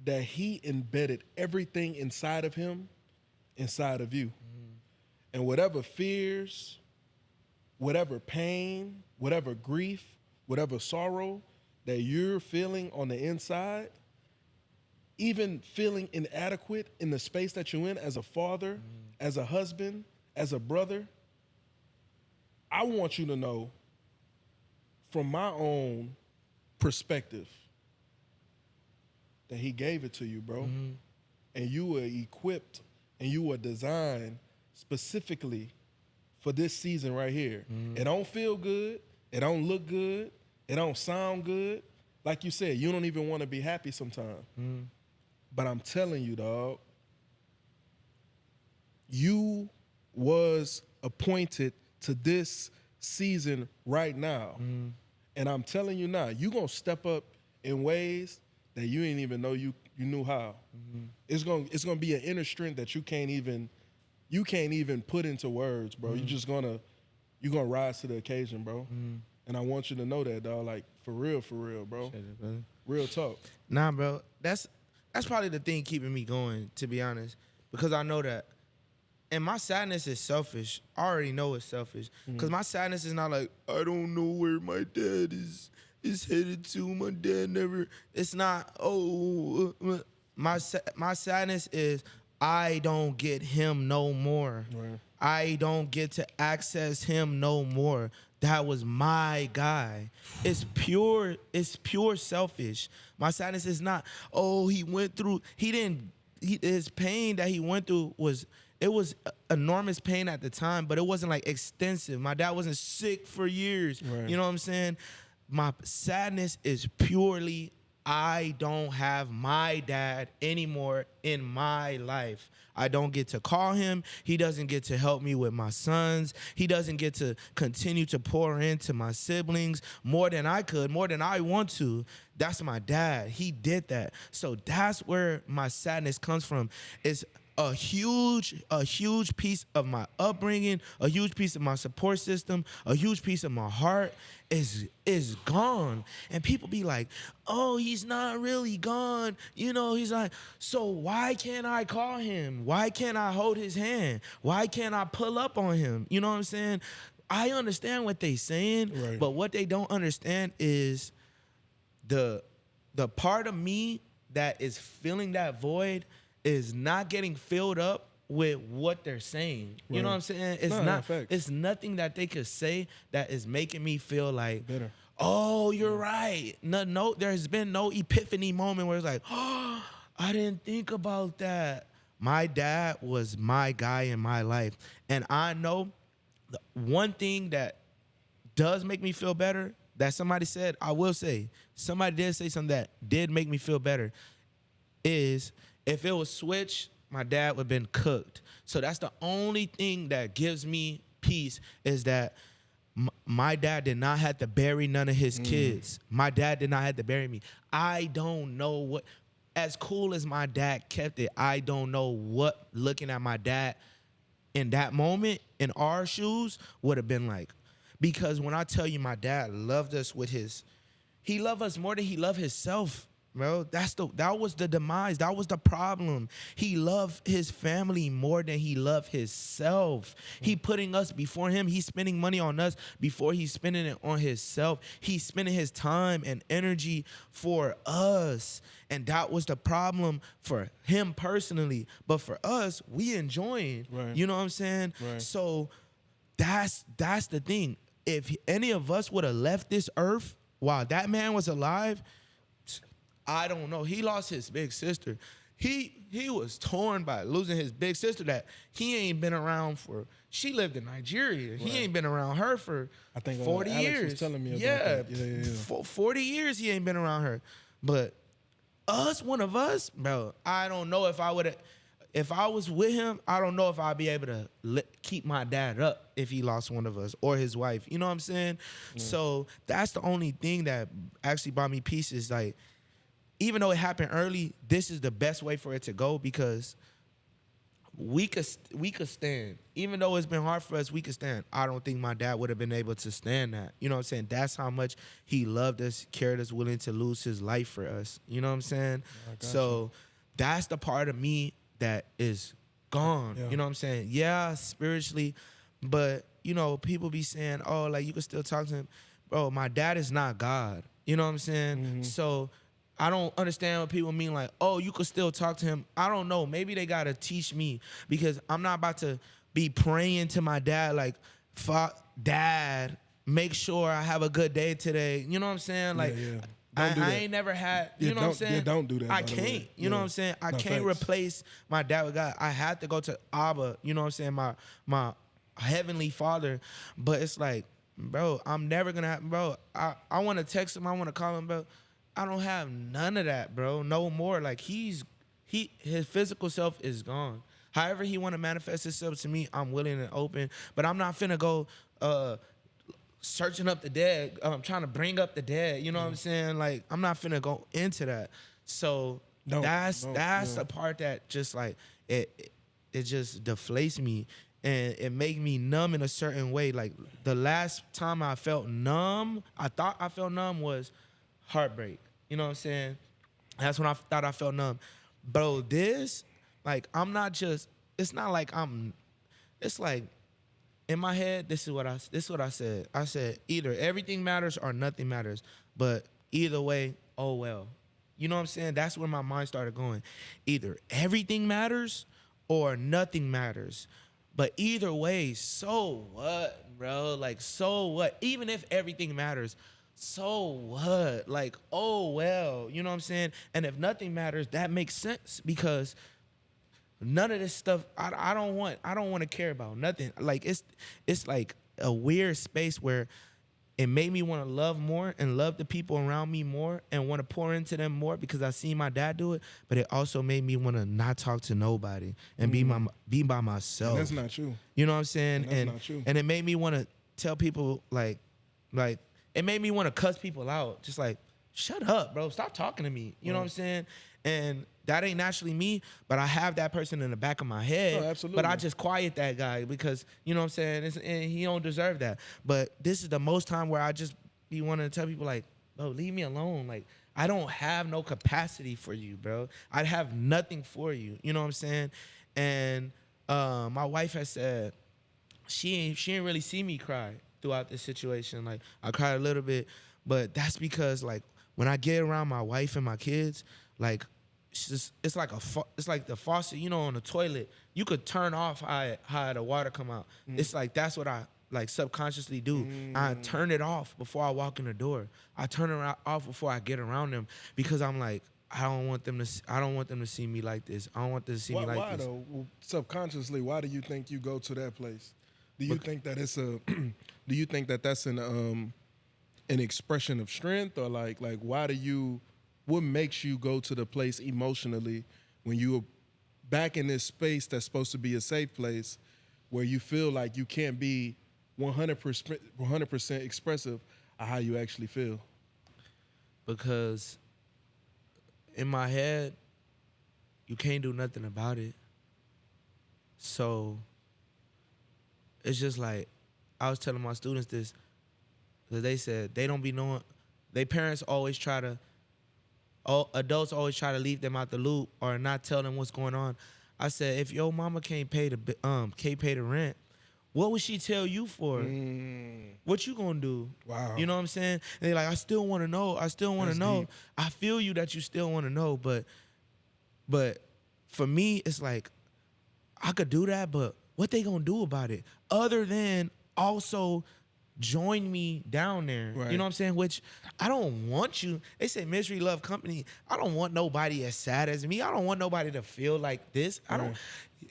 that he embedded everything inside of him, inside of you. And whatever fears, whatever pain, whatever grief, whatever sorrow that you're feeling on the inside, even feeling inadequate in the space that you're in as a father, as a husband, as a brother, I want you to know, from my own perspective, that he gave it to you, bro. And you were equipped and you were designed specifically for this season right here. It don't feel good. It don't look good. It don't sound good. Like you said, you don't even want to be happy sometimes. But I'm telling you, dog, you was appointed to this season right now. And I'm telling you now, you gonna step up in ways that you didn't even know you knew how. It's gonna be an inner strength that you can't even put into words, bro. You're gonna rise to the occasion, bro. And I want you to know that, dog. Like, for real, bro. Real talk. Nah, bro. That's probably the thing keeping me going, to be honest. Because I know that. And my sadness is selfish. I already know it's selfish. Because my sadness is not like, I don't know where my dad is headed to. My dad never. It's not, my sadness is I don't get him no more. Right. I don't get to access him no more. That was my guy. It's pure selfish. My sadness is not, his pain that he went through was enormous pain at the time, but it wasn't like extensive. My dad wasn't sick for years. Right. You know what I'm saying? My sadness is purely I don't have my dad anymore in my life. I don't get to call him. He doesn't get to help me with my sons. He doesn't get to continue to pour into my siblings more than I could, more than I want to. That's my dad. He did that. So that's where my sadness comes from. It's a huge piece of my upbringing, a huge piece of my support system, a huge piece of my heart is gone. And people be like, oh, he's not really gone. You know, he's like, so why can't I call him? Why can't I hold his hand? Why can't I pull up on him? You know what I'm saying? I understand what they saying, right. But what they don't understand is the part of me that is filling that void is not getting filled up with what they're saying. You Right. know what I'm saying? It's nothing that they could say that is making me feel like, Better. oh, you're right. No, there's been no epiphany moment where it's like, oh, I didn't think about that. My dad was my guy in my life. And I know the one thing that does make me feel better that somebody said, I will say, somebody did say something that did make me feel better is if it was switched, my dad would have been cooked. So that's the only thing that gives me peace is that my dad did not have to bury none of his kids. My dad did not have to bury me. I don't know what, as cool as my dad kept it, I don't know what looking at my dad in that moment in our shoes would have been like. Because when I tell you my dad loved us he loved us more than he loved himself. Bro, that was the demise. That was the problem. He loved his family more than he loved himself. He putting us before him. He's spending money on us before he's spending it on himself. He's spending his time and energy for us. And that was the problem for him personally. But for us, we enjoying. Right. You know what I'm saying? Right. So that's the thing. If any of us would have left this earth while that man was alive, I don't know. He lost his big sister. He was torn by losing his big sister that he ain't been around for. She lived in Nigeria. Right. He ain't been around her for I think 40 Alex years. was telling me about that. Yeah. 40 years he ain't been around her. But one of us, bro, I don't know if I was with him, I don't know if I'd be able to keep my dad up if he lost one of us or his wife. You know what I'm saying? Yeah. So that's the only thing that actually brought me peace is like, even though it happened early, this is the best way for it to go because we could stand. Even though it's been hard for us, we could stand. I don't think my dad would have been able to stand that. You know what I'm saying? That's how much he loved us, cared us, willing to lose his life for us. You know what I'm saying? So that's the part of me that is gone. Yeah. You know what I'm saying? Yeah, spiritually, but, you know, people be saying, oh, like, you can still talk to him. Bro, my dad is not God. You know what I'm saying? Mm-hmm. So I don't understand what people mean like, oh, you could still talk to him. I don't know. Maybe they got to teach me because I'm not about to be praying to my dad like, Dad, make sure I have a good day today. You know what I'm saying? Like, I ain't never had, you know what I'm saying? Yeah, don't do that. I can't, you know what I'm saying? I can't replace my dad with God. I had to go to Abba, you know what I'm saying? My heavenly Father. But it's like, bro, I'm never gonna have, bro. I want to text him, I want to call him, bro. I don't have none of that, bro. No more. Like his physical self is gone. However he want to manifest himself to me, I'm willing and open. But I'm not finna go searching up the dead, trying to bring up the dead. You know what I'm saying? Like, I'm not finna go into that. So that's the part that just like it just deflates me and it make me numb in a certain way. Like the last time I felt numb, I thought I felt numb was heartbreak. You know what I'm saying? That's when I thought I felt numb. Bro, this, like, I'm not just, it's not like it's like, in my head, this is what I said. I said either everything matters or nothing matters. But either way, oh well. You know what I'm saying? That's where my mind started going. Either everything matters or nothing matters. But either way, so what, bro? Like, so what? Even if everything matters, so what? Like, oh well. You know what I'm saying? And if nothing matters, that makes sense because none of this stuff I don't want to care about nothing. Like it's like a weird space where it made me want to love more and love the people around me more and want to pour into them more because I seen my dad do it, but it also made me want to not talk to nobody and be by myself. And that's not true. You know what I'm saying? And that's not true. And it made me want to tell people like it made me want to cuss people out. Just like, shut up, bro. Stop talking to me. You know what I'm saying? And that ain't naturally me, but I have that person in the back of my head. Oh, absolutely. But I just quiet that guy because, you know what I'm saying? And he don't deserve that. But this is the most time where I just be wanting to tell people like, bro, leave me alone. Like, I don't have no capacity for you, bro. I have nothing for you. You know what I'm saying? And my wife has said she ain't really see me cry throughout this situation. Like, I cried a little bit, but that's because like when I get around my wife and my kids, like it's like the faucet, you know, on the toilet. You could turn off how the water come out. It's like that's what I like subconsciously do. I turn it off before I walk in the door. I turn it off before I get around them because I'm like, I don't want them to see me like this. I don't want them to see me like why this. Though? Subconsciously, why do you think you go to that place? Do you think that it's a? Do you think that that's an expression of strength, or like why do you? What makes you go to the place emotionally when you're back in this space that's supposed to be a safe place, where you feel like you can't be 100% expressive of how you actually feel? Because in my head, you can't do nothing about it. So it's just like, I was telling my students this, because they said they don't be knowing, their parents always try to, adults always try to leave them out the loop or not tell them what's going on. I said, if your mama can't pay the rent, what would she tell you for? What you gonna do? Wow. You know what I'm saying? And they're like, I still want to know. I still want to know. Deep. I feel you that you still want to know, but for me, it's like, I could do that, but what they gonna do about it? Other than also join me down there. Right. You know what I'm saying? Which I don't want you. They say misery love company. I don't want nobody as sad as me. I don't want nobody to feel like this.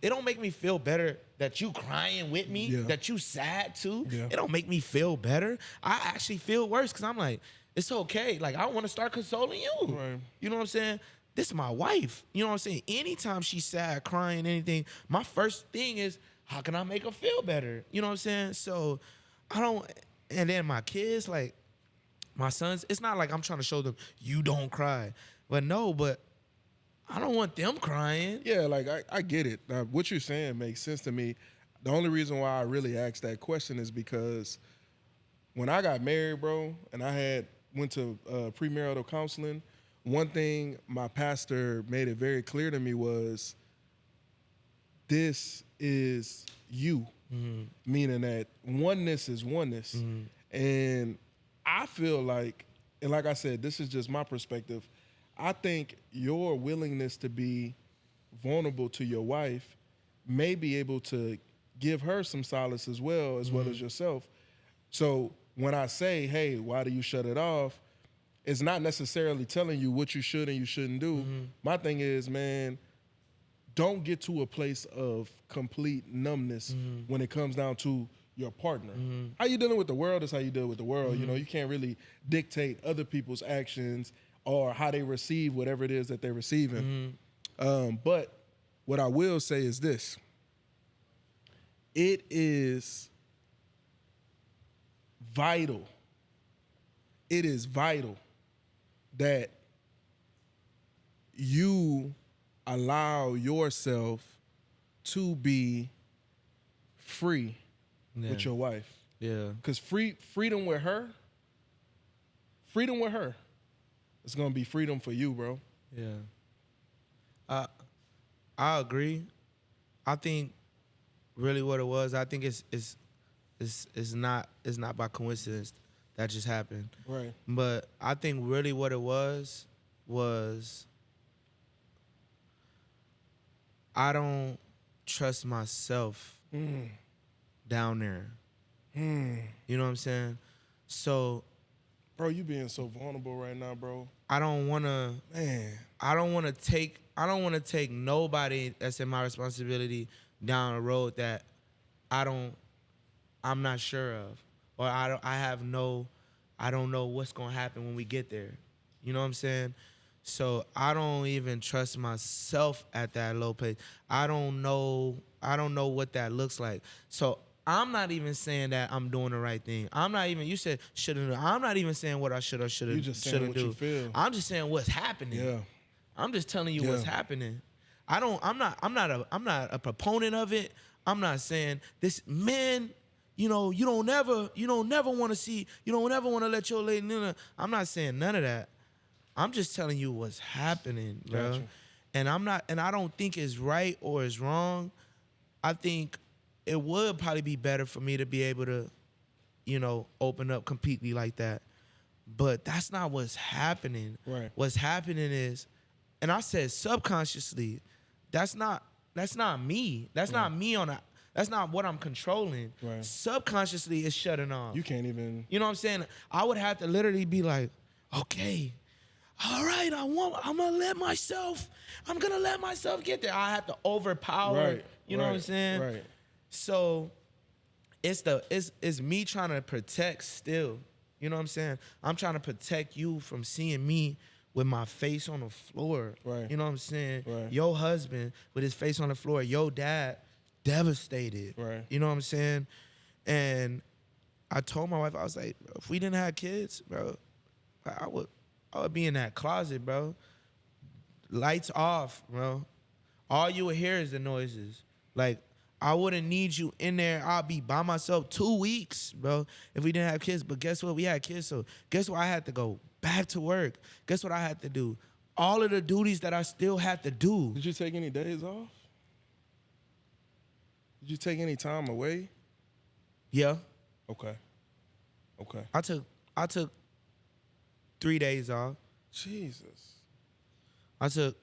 It don't make me feel better that you crying with me, that you sad too. Yeah. It don't make me feel better. I actually feel worse because I'm like, it's okay. Like, I want to start consoling you. Right. You know what I'm saying? This is my wife. You know what I'm saying? Anytime she's sad, crying, anything, my first thing is, how can I make her feel better? You know what I'm saying? So I don't, and then my kids, like my sons, it's not like I'm trying to show them you don't cry. But no, but I don't want them crying. Yeah, like I get it. What you're saying makes sense to me. The only reason why I really asked that question is because when I got married, bro, and I went to premarital counseling, one thing my pastor made it very clear to me was, this is you. Meaning that oneness is oneness. And I feel like, and like I said, this is just my perspective, I think your willingness to be vulnerable to your wife may be able to give her some solace as well as yourself. So when I say, hey, why do you shut it off? is not necessarily telling you what you should and you shouldn't do. My thing is, man, don't get to a place of complete numbness when it comes down to your partner. How you dealing with the world is how you deal with the world. You know, you can't really dictate other people's actions or how they receive whatever it is that they're receiving. But what I will say is this. It is vital. It is vital that you allow yourself to be free with your wife. Yeah. Because freedom with her, it's going to be freedom for you, bro. Yeah. I agree. I think really what it was, I think it's not by coincidence that just happened. Right. But I think really what it was I don't trust myself down there. You know what I'm saying? So, bro, you being so vulnerable right now, bro. I don't want to take nobody that's in my responsibility down a road that I'm not sure of, or I don't know what's gonna happen when we get there. You know what I'm saying? So I don't even trust myself at that low place. I don't know what that looks like. So I'm not even saying that I'm doing the right thing. I'm not even, you said shouldn't. I'm not even saying what I should or shouldn't. You just saying what do. you feel. I'm just saying what's happening. Yeah. I'm just telling you what's happening. I'm not a proponent of it. I'm not saying this, men, you don't never want to see, you don't ever want to let your lady know. I'm not saying none of that. I'm just telling you what's happening, bro. Gotcha. And I don't think it's right or it's wrong. I think it would probably be better for me to be able to, open up completely like that. But that's not what's happening. Right. What's happening is, and I said subconsciously, that's not me. That's not me that's not what I'm controlling. Right. Subconsciously, it's shutting off. You can't even. You know what I'm saying? I would have to literally be like, okay, all right, I'm gonna let myself get there. I have to overpower. Right. You know what I'm saying? Right. So it's me trying to protect still. You know what I'm saying? I'm trying to protect you from seeing me with my face on the floor. Right. You know what I'm saying? Right. Your husband with his face on the floor, your dad devastated. Right. You know what I'm saying? And I told my wife, I was like, if we didn't have kids, bro, I would be in that closet, bro. Lights off, bro. All you would hear is the noises. Like, I wouldn't need you in there. I'll be by myself 2 weeks, bro, if we didn't have kids. But guess what? We had kids, so guess what? I had to go back to work. Guess what I had to do? All of the duties that I still had to do. Did you take any days off? Did you take any time away? Yeah. Okay. I took 3 days off. Jesus. I took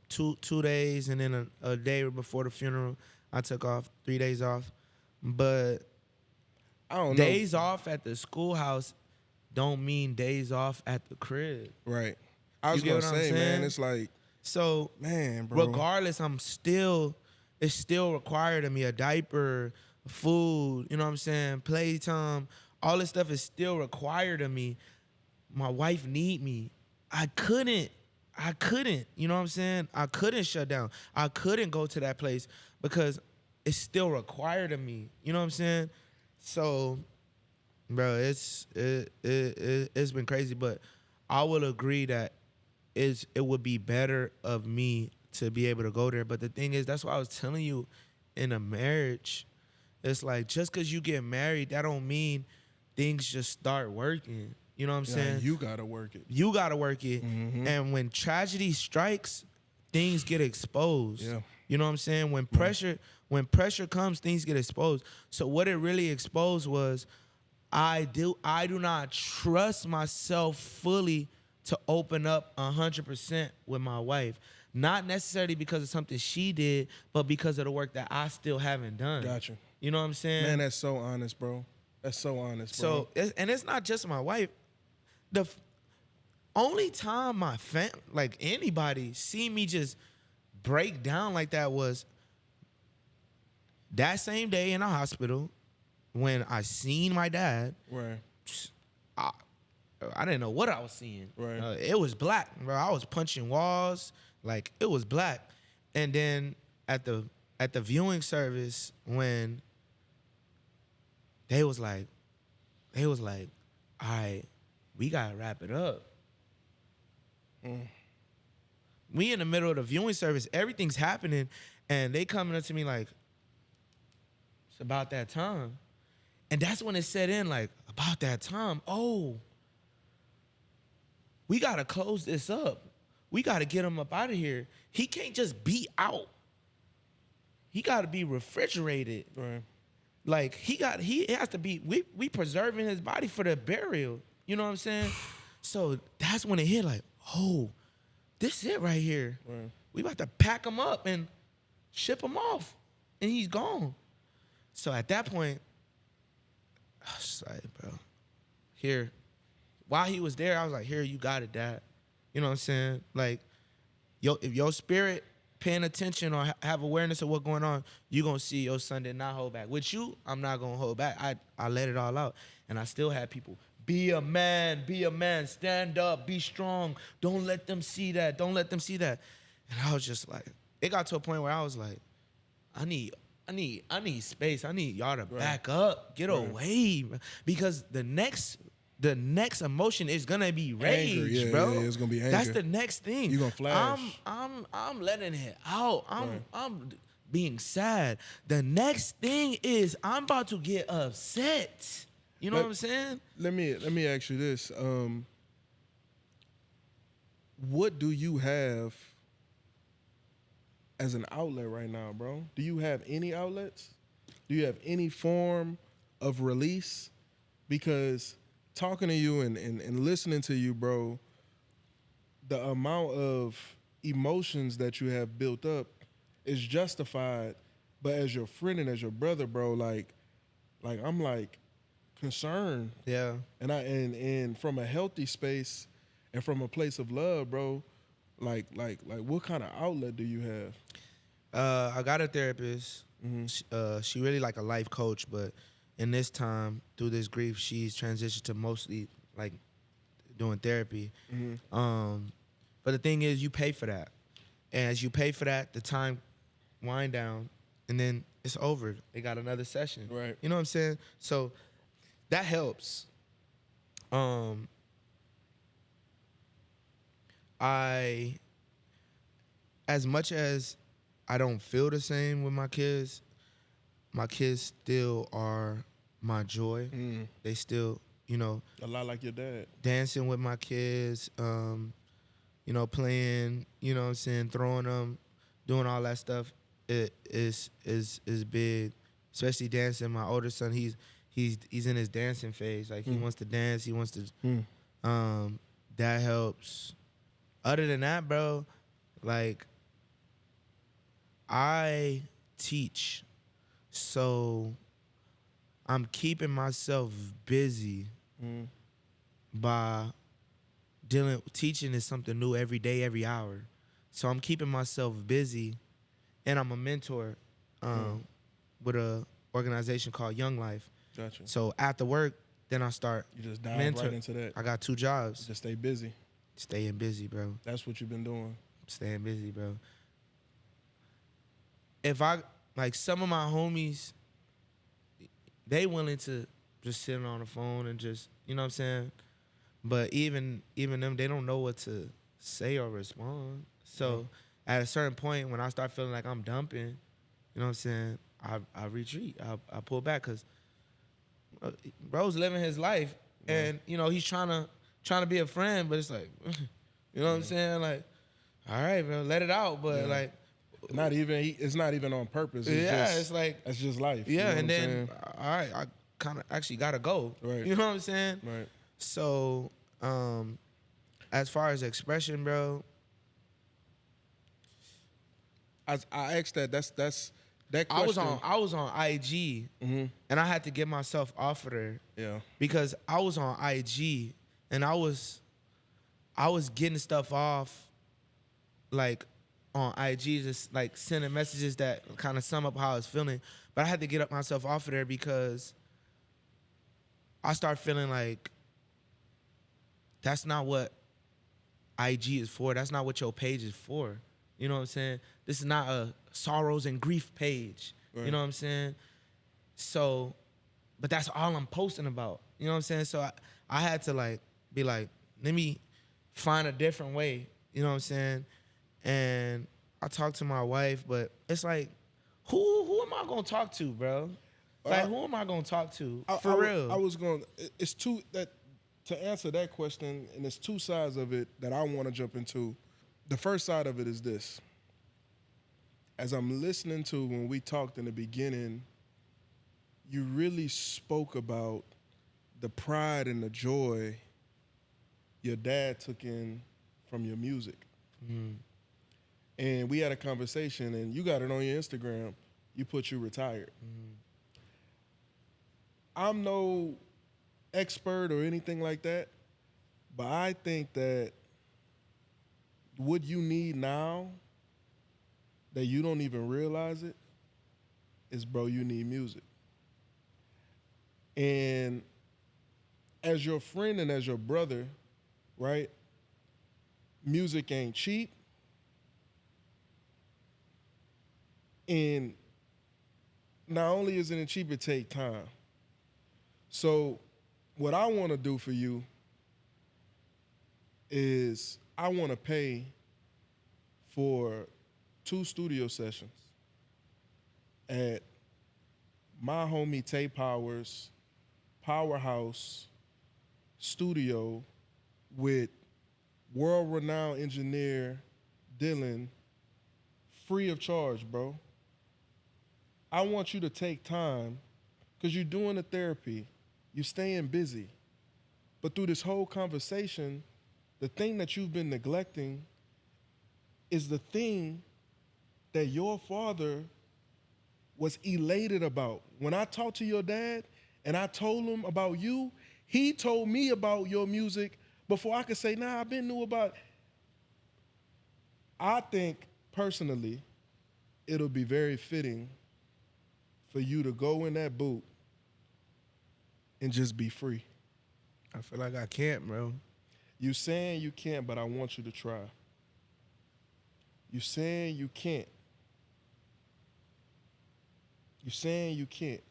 two days, and then a day before the funeral, I took off 3 days off. But I don't know. days off at the schoolhouse don't mean days off at the crib. Right. I was You get gonna what I'm say, man, saying? it's like, So, man, bro. regardless, it's still required of me. A diaper, food, you know what I'm saying? Playtime, all this stuff is still required of me. My wife need me. I couldn't, you know what I'm saying? I couldn't shut down. I couldn't go to that place because it's still required of me. You know what I'm saying? So, bro, it's been crazy, but I will agree that it would be better of me to be able to go there. But the thing is, that's why I was telling you, in a marriage, it's like, just because you get married, that don't mean things just start working. You know what I'm saying? You gotta work it. You gotta work it. Mm-hmm. And when tragedy strikes, things get exposed. Yeah. You know what I'm saying? When pressure comes, things get exposed. So what it really exposed was, I do not trust myself fully to open up 100% with my wife. Not necessarily because of something she did, but because of the work that I still haven't done. Gotcha. You know what I'm saying? Man, that's so honest, bro. That's so honest, bro. So, and it's not just my wife. only time my like anybody see me just break down like that was that same day in the hospital when I seen my dad. Right. I didn't know what I was seeing. Right. It was black, bro. I was punching walls, like it was black. And then at the viewing service, when they was like, all right, we gotta wrap it up. We in the middle of the viewing service, everything's happening, and they coming up to me like, it's about that time. And that's when it set in, like, about that time. Oh, we gotta close this up. We gotta get him up out of here. He can't just be out. He gotta be refrigerated. Right. Like he has to be. We preserving his body for the burial. You know what I'm saying? So that's when it hit. Like, oh, this is it right here. Right. We about to pack him up and ship him off, and he's gone. So at that point, I was like, bro, here. While he was there, I was like, here, you got it, Dad. You know what I'm saying? Like, if your spirit paying attention or have awareness of what's going on, you're going to see your son did not hold back. With you, I'm not going to hold back. I let it all out. And I still had people, be a man, stand up, be strong. Don't let them see that. Don't let them see that. And I was just like, it got to a point where I was like, I need space. I need y'all to back up, get away. Because the next emotion is gonna be rage, anger. Yeah, bro. Yeah, it's gonna be anger. That's the next thing. You gonna flash. I'm letting it out. I'm being sad. The next thing is I'm about to get upset. You know what I'm saying? Let me ask you this. What do you have as an outlet right now, bro? Do you have any outlets? Do you have any form of release? Because talking to you and listening to you, bro, the amount of emotions that you have built up is justified. But as your friend and as your brother, bro, like I'm like concerned. Yeah. And from a healthy space and from a place of love, bro, like what kind of outlet do you have? I got a therapist. Mm-hmm. She really like a life coach, but in this time, through this grief, she's transitioned to mostly like doing therapy. Mm-hmm. But the thing is, you pay for that. And as you pay for that, the time wind down, and then it's over. They got another session. Right. You know what I'm saying? So that helps. As much as I don't feel the same with my kids still are my joy. They still, you know, a lot like your dad. Dancing with my kids, you know, playing, you know what I'm saying, throwing them, doing all that stuff. It is big, especially dancing. My older son, he's in his dancing phase. Like he wants to dance, he wants to. That helps. Other than that, bro, like I teach, so I'm keeping myself busy by teaching is something new every day, every hour. So I'm keeping myself busy, and I'm a mentor with a organization called Young Life. Gotcha. So after work, then I start. You just dive right into that. I got 2 jobs. Just stay busy. Staying busy, bro. That's what you've been doing. Staying busy, bro. If I, like some of my homies, they willing to just sit on the phone and just, you know what I'm saying? But even them, they don't know what to say or respond. So at a certain point, when I start feeling like I'm dumping, you know what I'm saying? I retreat. I pull back because bro's living his life, and you know he's trying to be a friend, but it's like, you know what I'm saying? Like, all right, bro, let it out, but like. It's not even on purpose. It's like that's just life. Yeah, you know and then all right, I kind of actually gotta go. Right. You know what I'm saying? Right. So, as far as expression, bro, I asked that. That's that question. I was on IG, and I had to get myself off of there. Yeah. Because I was on IG, and I was I was getting stuff off like on IG, just like sending messages that kind of sum up how I was feeling. But I had to get up myself off of there because I start feeling like that's not what IG is for. That's not what your page is for. You know what I'm saying? This is not a sorrows and grief page. Right. You know what I'm saying? So, but that's all I'm posting about. You know what I'm saying? So I had to like be like, let me find a different way. You know what I'm saying? And I talked to my wife, but it's like, who am I gonna talk to, bro? Like, who am I gonna talk to? For real. I was going. It's two that to answer that question, and there's two sides of it that I want to jump into. The first side of it is this. As I'm listening to when we talked in the beginning, you really spoke about the pride and the joy your dad took in from your music. Mm. And we had a conversation, and you got it on your Instagram. You put you retired. Mm. I'm no expert or anything like that, but I think that what you need now that you don't even realize it is, bro, you need music. And as your friend and as your brother, right, music ain't cheap. And not only isn't it cheap, it take time. So what I want to do for you is I want to pay for 2 studio sessions at my homie Tay Powers' Powerhouse studio with world-renowned engineer Dylan, free of charge, bro. I want you to take time, because you're doing the therapy, you're staying busy. But through this whole conversation, the thing that you've been neglecting is the thing that your father was elated about. When I talked to your dad and I told him about you, he told me about your music before I could say, nah, I've been knew about it. I think, personally, it'll be very fitting for you to go in that booth and just be free. I feel like I can't, bro. You saying you can't, but I want you to try. You saying you can't. You saying you can't.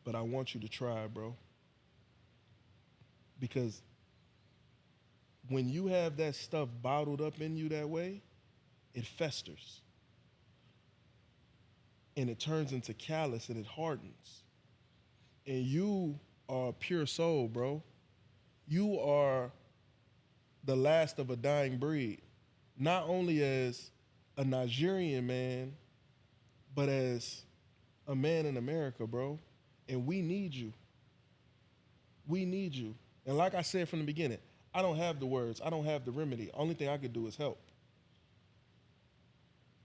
But I want you to try, bro. Because when you have that stuff bottled up in you that way, it festers. And it turns into callous and it hardens. And you are a pure soul, bro. You are the last of a dying breed. Not only as a Nigerian man, but as a man in America, bro. And we need you. We need you. And like I said from the beginning, I don't have the words. I don't have the remedy. Only thing I could do is help.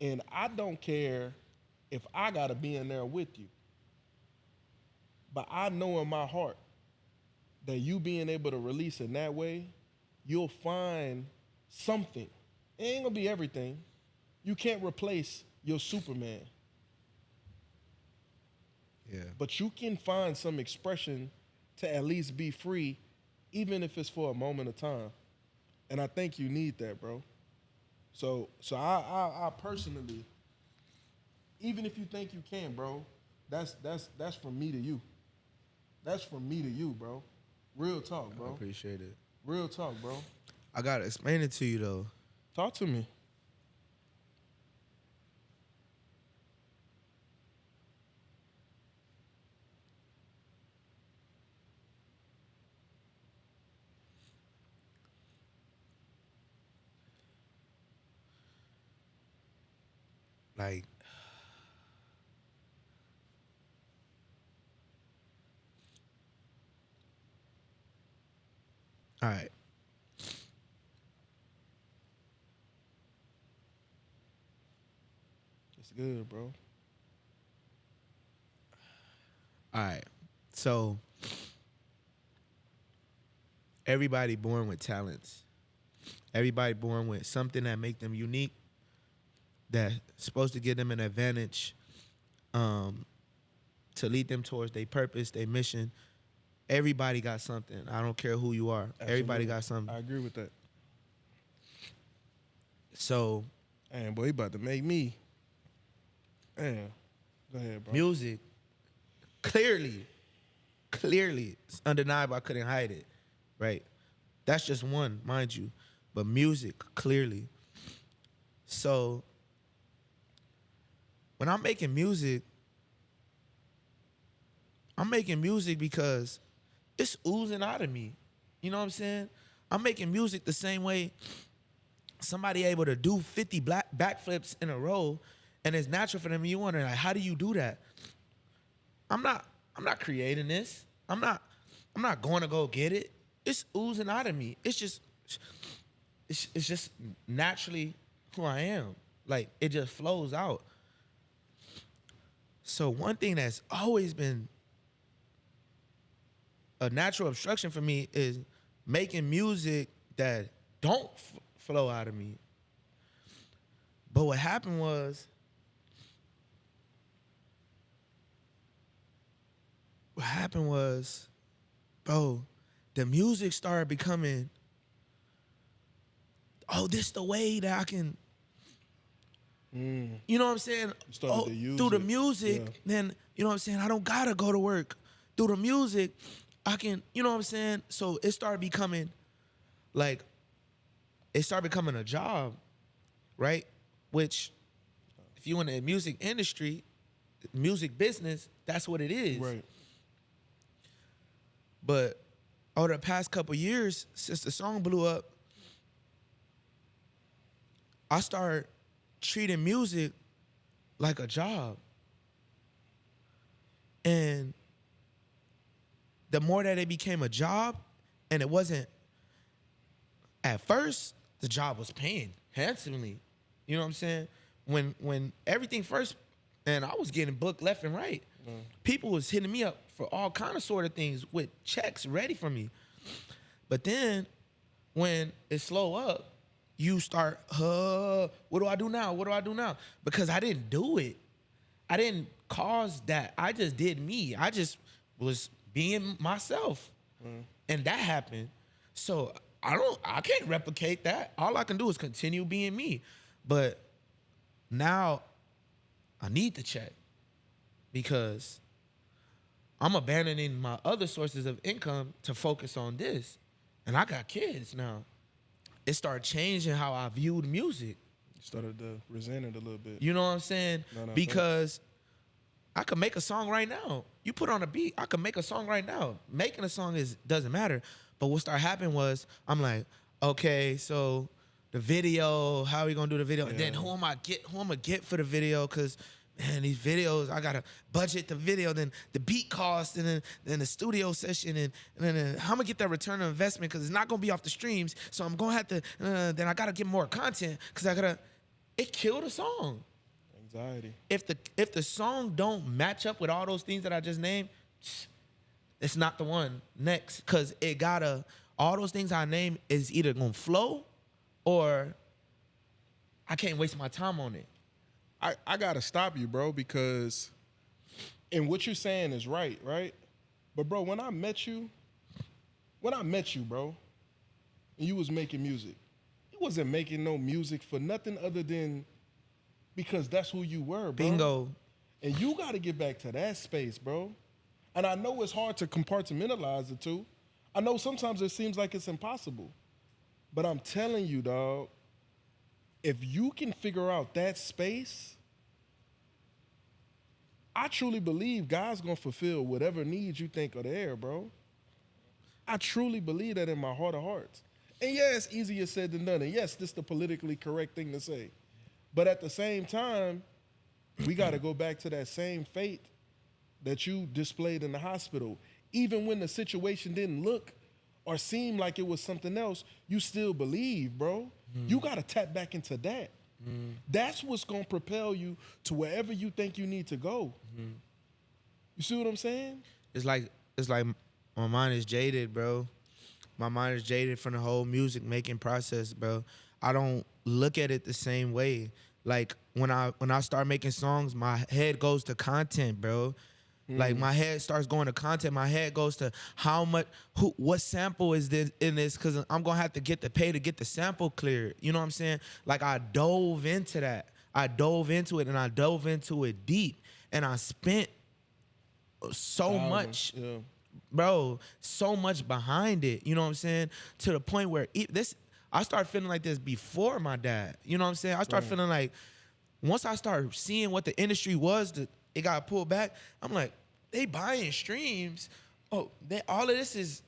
And I don't care if I got to be in there with you. But I know in my heart that you being able to release in that way, you'll find something. It ain't going to be everything. You can't replace your Superman. Yeah. But you can find some expression to at least be free, even if it's for a moment of time. And I think you need that, bro. So I personally, even if you think you can, bro, that's from me to you. That's from me to you, bro. Real talk, bro. I appreciate it. Real talk, bro. I gotta explain it to you though. Talk to me. Like, all right. It's good, bro. All right. So everybody born with talents. Everybody born with something that make them unique, that's supposed to give them an advantage, to lead them towards their purpose, their mission. Everybody got something. I don't care who you are. Absolutely. Everybody got something. I agree with that. So, Man, boy, he about to make me. Damn. Go ahead, bro. music, clearly, it's undeniable. I couldn't hide it, right? That's just one, mind you. But music, clearly. So, when I'm making music because it's oozing out of me. You know what I'm saying? I'm making music the same way somebody able to do 50 backflips in a row, and it's natural for them. You wonder, like, how do you do that? I'm not creating this. I'm not going to go get it. It's oozing out of me. It's just naturally who I am. Like, it just flows out. So one thing that's always been a natural obstruction for me is making music that don't flow out of me. But what happened was, bro, the music started becoming, this the way that I can, you know what I'm saying? Through the music, yeah. Then, you know what I'm saying? I don't gotta go to work. Through the music, I can, you know what I'm saying? So it started becoming a job, right? Which, if you in the music industry, music business, that's what it is. Right. But over the past couple years, since the song blew up, I started treating music like a job. And the more that it became a job, and it wasn't, at first, the job was paying handsomely. You know what I'm saying? When everything first, and I was getting booked left and right. People was hitting me up for all kind of sort of things with checks ready for me. But then when it slow up, you start, what do I do now? What do I do now? Because I didn't do it. I didn't cause that. I just did me. I just was being myself. And that happened. So I can't replicate that. All I can do is continue being me. But now I need the check because I'm abandoning my other sources of income to focus on this. And I got kids now. It started changing how I viewed music. You started to resent it a little bit. You know what I'm saying? No, because I could make a song right now. You put on a beat, I could make a song right now. Making a song doesn't matter. But what started happening was, I'm like, okay, so the video, how are we gonna do the video? Yeah. And then who am I gonna get for the video? Cause man, these videos, I gotta budget the video, then the beat cost, and then the studio session, and then how I'm gonna get that return on investment, cause it's not gonna be off the streams. So I'm gonna have to, then I gotta get more content, cause it killed a song. Anxiety. If the song don't match up with all those things that I just named, it's not the one next, cause all those things I named is either gonna flow, or I can't waste my time on it. I gotta stop you, bro, because, and what you're saying is right? But bro, when I met you, bro, and you was making music, you wasn't making no music for nothing other than because that's who you were, bro. Bingo. And you gotta get back to that space, bro. And I know it's hard to compartmentalize the two. I know sometimes it seems like it's impossible. But I'm telling you, dog, if you can figure out that space, I truly believe God's gonna fulfill whatever needs you think are there, bro. I truly believe that in my heart of hearts. And yeah, it's easier said than done. And yes, this is the politically correct thing to say. But at the same time, we gotta go back to that same faith that you displayed in the hospital. Even when the situation didn't look or seem like it was something else, you still believe, bro. You gotta tap back into that. That's what's gonna propel you to wherever you think you need to go. You see what I'm saying? It's like my mind is jaded, bro. My mind is jaded from the whole music making process, bro. I don't look at it the same way. Like when I start making songs, my head goes to content, bro. Like my head starts going to content. My head goes to how much, what sample is this in this? Because I'm gonna have to get the pay to get the sample cleared. You know what I'm saying? Like I dove into that. I dove into it and I dove into it deep, and I spent so much, bro, so much behind it. You know what I'm saying? To the point where I started feeling like this before my dad. You know what I'm saying? I started feeling like once I started seeing what the industry was, it got pulled back. I'm like, they buying streams. Oh, all of this is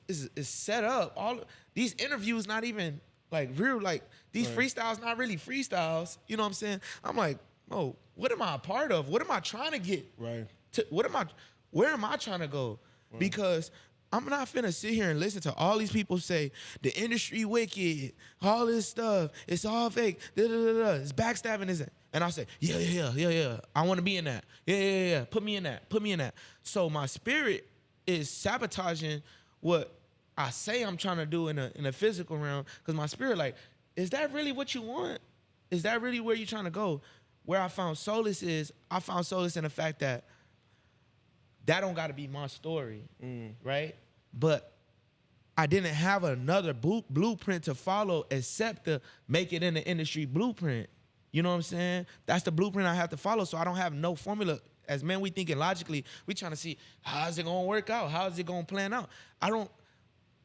set up. These interviews not even like real. Like these freestyles not really freestyles. You know what I'm saying? I'm like, oh, what am I a part of? What am I trying to get? Right. Where am I trying to go? Right. Because I'm not finna sit here and listen to all these people say the industry wicked, all this stuff, it's all fake, it's backstabbing, is it? And I say, yeah. I want to be in that. Yeah. Put me in that. So my spirit is sabotaging what I say I'm trying to do in a physical realm. Because my spirit, like, is that really what you want? Is that really where you're trying to go? Where I found solace in the fact that don't got to be my story, right? But I didn't have another blueprint to follow except to make it in the industry blueprint. You know what I'm saying? That's the blueprint I have to follow, so I don't have no formula. As men, we thinking logically. We trying to see, how is it going to work out? How is it going to plan out? I don't,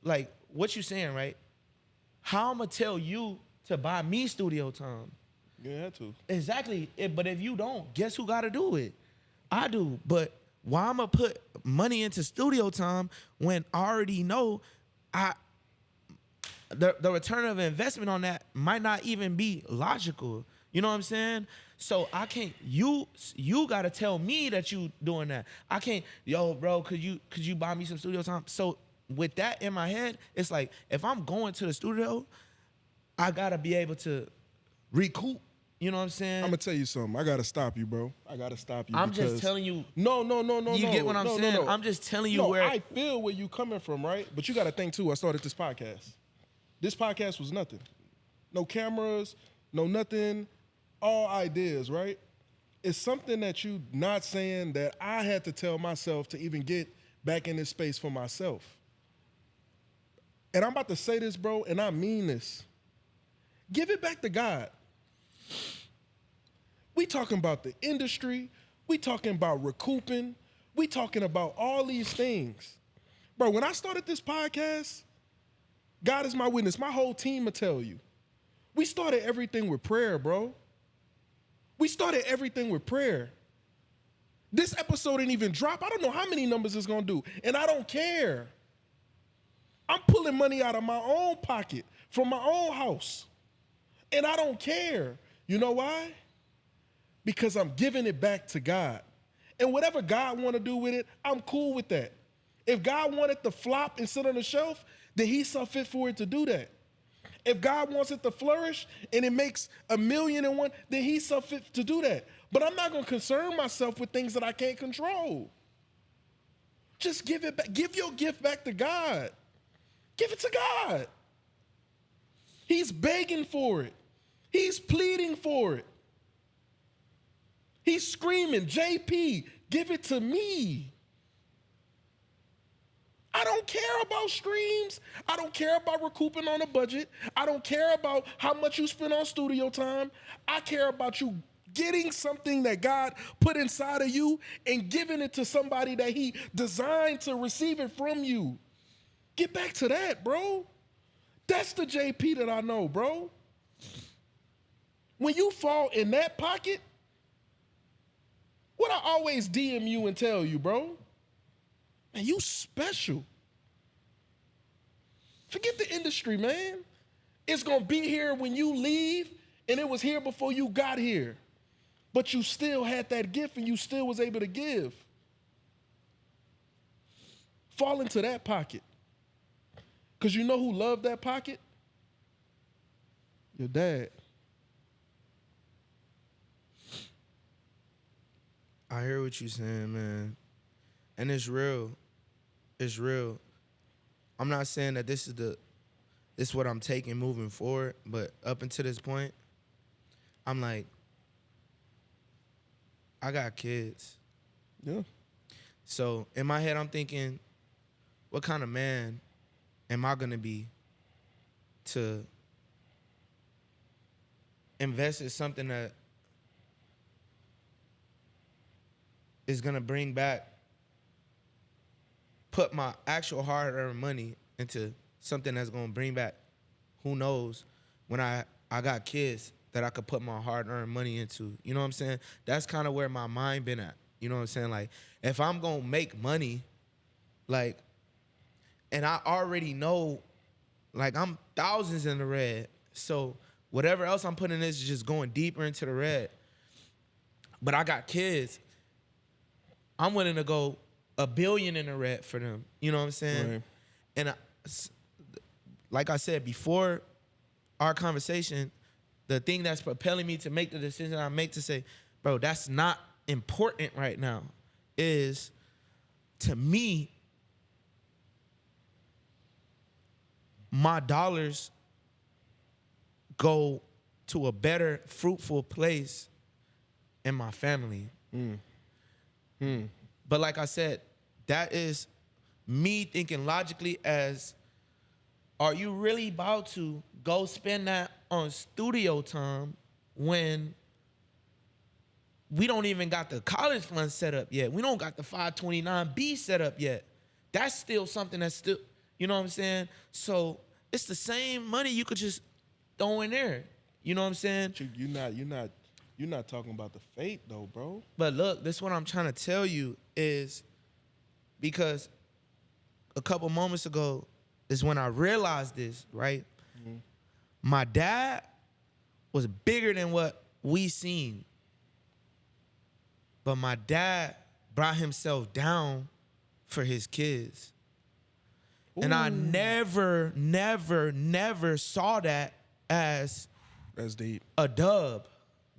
like, what you saying, right? How I'm going to tell you to buy me studio time? You have to. Exactly. But if you don't, guess who got to do it? I do. But why I'm going to put money into studio time when I already know the return of investment on that might not even be logical. You know what I'm saying? So I can't, you gotta tell me that you doing that. I can't, yo, bro, could you buy me some studio time? So with that in my head, it's like, if I'm going to the studio, I gotta be able to recoup. You know what I'm saying? I'm gonna tell you something. I gotta stop you, bro. I'm just telling you. No. You get what I'm saying? No. I'm just telling you where. I feel where you coming from, right? But you gotta think too, I started this podcast. This podcast was nothing. No cameras, no nothing. All ideas, right? It's something that you not saying that I had to tell myself to even get back in this space for myself. And I'm about to say this, bro, and I mean this. Give it back to God. We talking about the industry. We talking about recouping. We talking about all these things. Bro, when I started this podcast, God is my witness. My whole team will tell you. We started everything with prayer, bro. We started everything with prayer. This episode didn't even drop. I don't know how many numbers it's going to do, and I don't care. I'm pulling money out of my own pocket from my own house, and I don't care. You know why? Because I'm giving it back to God. And whatever God want to do with it, I'm cool with that. If God wanted to flop and sit on the shelf, then he saw fit for it to do that. If God wants it to flourish and it makes 1,000,001, then he saw fit to do that. But I'm not going to concern myself with things that I can't control. Just give it back. Give your gift back to God. Give it to God. He's begging for it. He's pleading for it. He's screaming, JP, give it to me. I don't care about streams. I don't care about recouping on a budget. I don't care about how much you spend on studio time. I care about you getting something that God put inside of you and giving it to somebody that he designed to receive it from you. Get back to that, bro. That's the JP that I know, bro. When you fall in that pocket, what I always DM you and tell you, bro, man, you special. Forget the industry, man. It's going to be here when you leave, and it was here before you got here. But you still had that gift, and you still was able to give. Fall into that pocket. Because you know who loved that pocket? Your dad. I hear what you're saying, man. And it's real. It's real. I'm not saying that this is it's what I'm taking moving forward. But up until this point, I'm like, I got kids. Yeah. So in my head, I'm thinking, what kind of man am I gonna be to invest in something that is gonna bring back, put my actual hard-earned money into something that's gonna bring back, who knows, when I got kids that I could put my hard-earned money into. You know what I'm saying? That's kind of where my mind been at. You know what I'm saying? Like, if I'm gonna make money, like, and I already know, like, I'm thousands in the red. So whatever else I'm putting in is just going deeper into the red. But I got kids. I'm willing to go $1 billion in the red for them. You know what I'm saying? Right. And like I said before our conversation, the thing that's propelling me to make the decision I make to say, bro, that's not important right now, is, to me, my dollars go to a better, fruitful place in my family. But like I said, that is me thinking logically as, are you really about to go spend that on studio time when we don't even got the college fund set up yet? We don't got the 529B set up yet. That's still something that's still, you know what I'm saying? So it's the same money you could just throw in there. You know what I'm saying? You're not talking about the fate though, bro. But look, this is what I'm trying to tell you is, because a couple moments ago is when I realized this, right? Mm-hmm. My dad was bigger than what we seen. But my dad brought himself down for his kids. Ooh. And I never saw that as that's deep. A dub.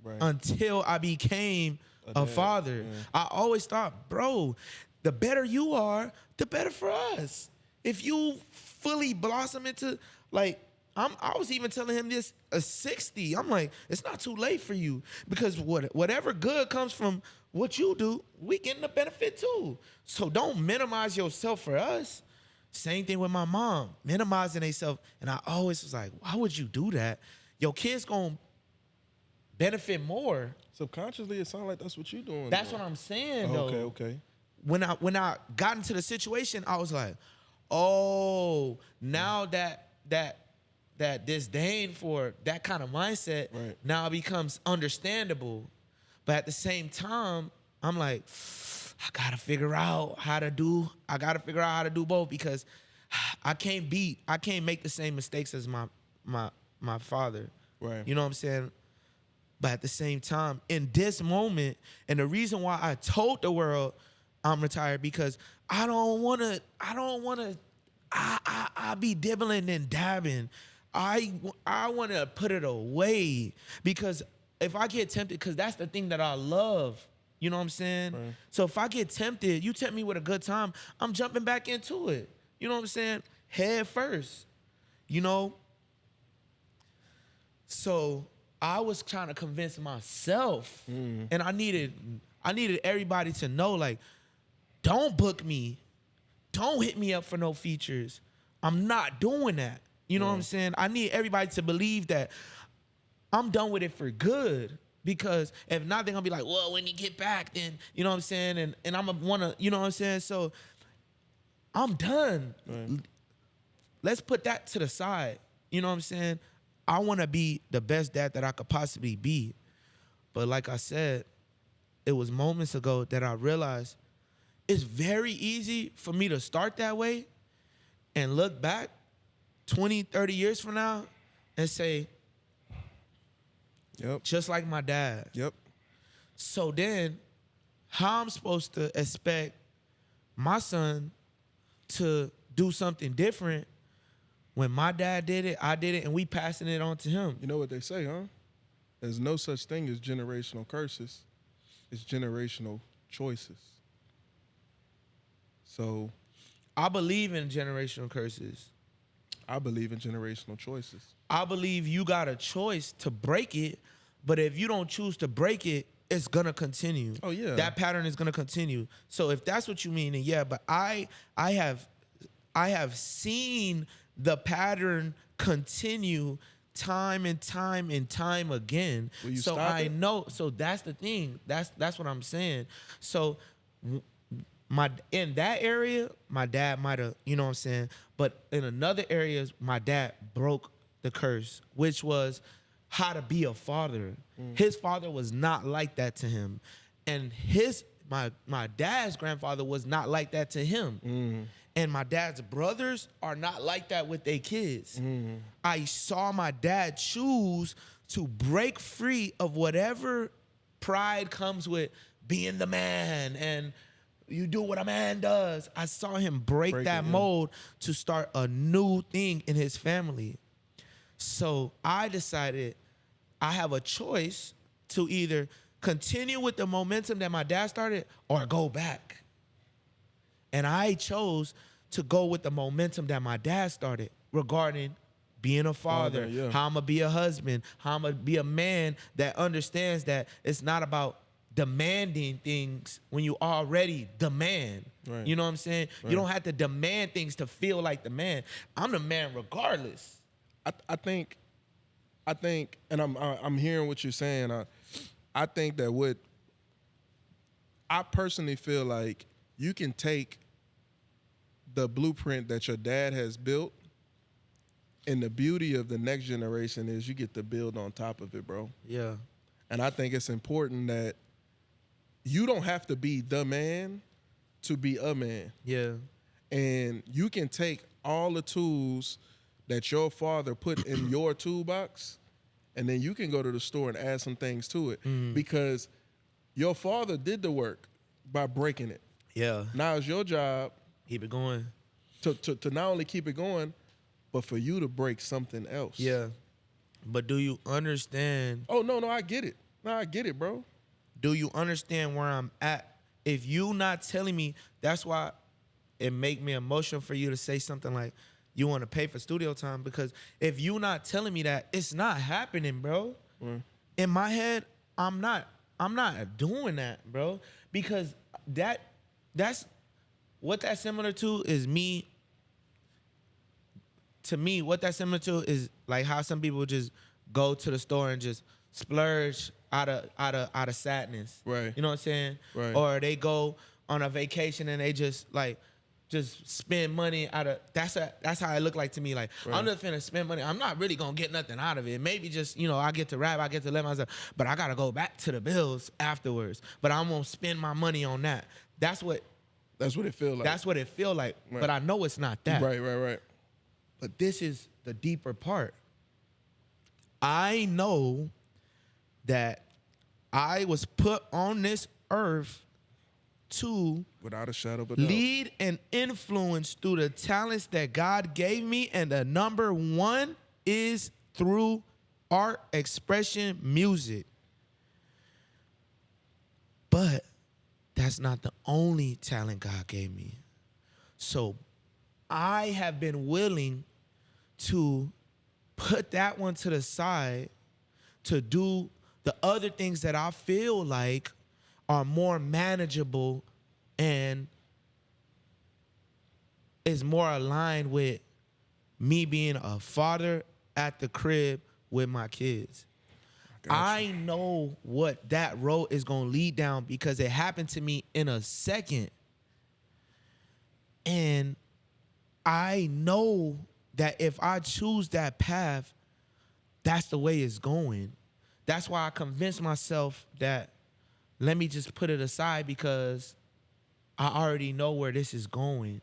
Right. Until I became a father. Yeah. I always thought, bro, the better you are, the better for us. If you fully blossom into, like, I was even telling him this, a 60. I'm like, it's not too late for you, because whatever good comes from what you do, we getting the benefit too. So don't minimize yourself for us. Same thing with my mom, minimizing themselves. And I always was like, why would you do that? Your kids gonna benefit more. Subconsciously, it sounds like that's what you're doing. That's what I'm saying, though. Okay. When I got into the situation, I was like, oh, now that disdain for that kind of mindset now becomes understandable. But at the same time, I'm like, I gotta figure out how to do both, because I can't make the same mistakes as my father. Right. You know what I'm saying? But at the same time, in this moment, and the reason why I told the world I'm retired, because I be dibbling and dabbing. I want to put it away, because if I get tempted, because that's the thing that I love. You know what I'm saying? Right. So if I get tempted, you tempt me with a good time, I'm jumping back into it. You know what I'm saying? Head first. You know? So I was trying to convince myself, and I needed everybody to know, like, don't book me. Don't hit me up for no features. I'm not doing that. You know what I'm saying? I need everybody to believe that I'm done with it for good. Because if not, they're going to be like, well, when you get back, then, you know what I'm saying? And I'm going to want to, you know what I'm saying? So I'm done. Right. Let's put that to the side. You know what I'm saying? I want to be the best dad that I could possibly be. But like I said, it was moments ago that I realized it's very easy for me to start that way and look back 20, 30 years from now and say, yep, just like my dad. Yep. So then, how I'm supposed to expect my son to do something different when my dad did it, I did it, and we passing it on to him? You know what they say, huh? There's no such thing as generational curses. It's generational choices. So I believe in generational curses. I believe in generational choices. I believe you got a choice to break it, but if you don't choose to break it, it's gonna continue. Oh, yeah. That pattern is gonna continue. So if that's what you mean, then yeah. But I have seen the pattern continue time and time and time again. Will you so stop I it? know. So that's the thing. That's what I'm saying. So in that area, my dad might have, you know what I'm saying. But in another areas, my dad broke the curse, which was how to be a father. His father was not like that to him, and my dad's grandfather was not like that to him. And my dad's brothers are not like that with their kids. I saw my dad choose to break free of whatever pride comes with being the man and you do what a man does. I saw him break that mold to start a new thing in his family. So I decided I have a choice to either continue with the momentum that my dad started or go back. And I chose to go with the momentum that my dad started regarding being a father, yeah. how I'm going to be a husband, how I'm going to be a man that understands that it's not about demanding things when you already demand. Right. You know what I'm saying? Right. You don't have to demand things to feel like the man. I'm the man regardless. I think, and I'm hearing what you're saying. I think that I personally feel like you can take the blueprint that your dad has built, and the beauty of the next generation is you get to build on top of it, bro. Yeah. And I think it's important that you don't have to be the man to be a man. Yeah. And you can take all the tools that your father put in your toolbox, and then you can go to the store and add some things to it. Because your father did the work by breaking it. Yeah. Now it's your job Keep it going. to not only keep it going, but for you to break something else. Yeah. But do you understand? Oh, no, I get it. No, I get it, bro. Do you understand where I'm at? If you not telling me, that's why it make me emotional for you to say something like you want to pay for studio time, because if you not telling me that, it's not happening, bro. In my head, I'm not doing that, bro, because that's what that's similar to is me. To me, what that's similar to is like how some people just go to the store and just splurge out of sadness. Right. You know what I'm saying? Right. Or they go on a vacation and they just spend money that's how it look like to me. Like, Right. I'm just finna spend money. I'm not really gonna get nothing out of it. Maybe just, I get to rap, I get to let myself, but I gotta go back to the bills afterwards. But I'm gonna spend my money on that. That's what it feel like. That's what it feel like. Right. But I know it's not that. Right. But this is the deeper part. I know that I was put on this earth to Without a shadow of a doubt. lead and influence through the talents that God gave me. And the number one is through art, expression, music. But that's not the only talent God gave me. So I have been willing to put that one to the side to do the other things that I feel like are more manageable and is more aligned with me being a father at the crib with my kids. I know what that road is going to lead down because it happened to me in a second. And I know that if I choose that path, that's the way it's going. That's why I convinced myself that let me just put it aside because I already know where this is going.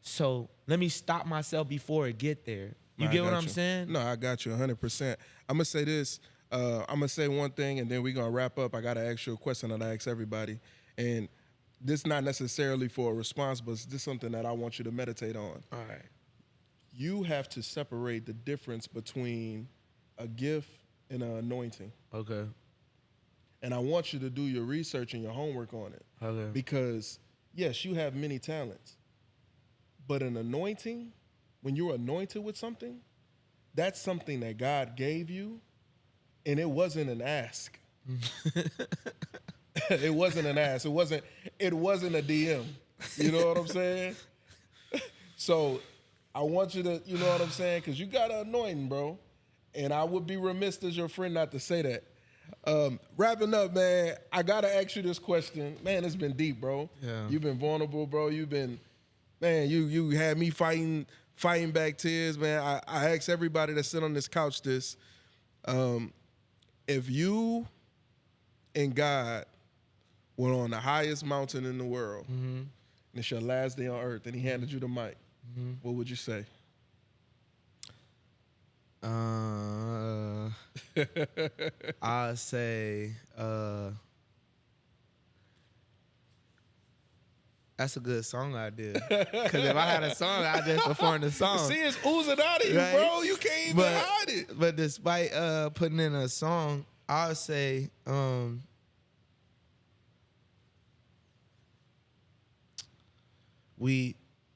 So let me stop myself before it get there. You get what I'm saying? No, I got you 100%. I'm going to say this. I'm going to say one thing, and then we're going to wrap up. I got to ask you a question that I ask everybody. And this is not necessarily for a response, but this is something that I want you to meditate on. All right. You have to separate the difference between a gift and an anointing. Okay. And I want you to do your research and your homework on it. Okay. Because, yes, you have many talents, but an anointing when you're anointed with something, that's something that God gave you, and it wasn't an ask. It wasn't an ask. It wasn't a DM. You know what I'm saying? So I want you to, you know what I'm saying? Because you got an anointing, bro. And I would be remiss as your friend not to say that. Wrapping up, man, I got to ask you this question. Man, it's been deep, bro. Yeah. You've been vulnerable, bro. You've been, man, you had me fighting back tears, man. I ask everybody that sit on this couch this. If you and God were on the highest mountain in the world, and it's your last day on earth, and he handed you the mic, what would you say? I'll say that's a good song idea. Because if I had a song, I'd just perform the song. See, it's oozing out of you, Right? bro. You can't even hide it. But despite putting in a song, I'll say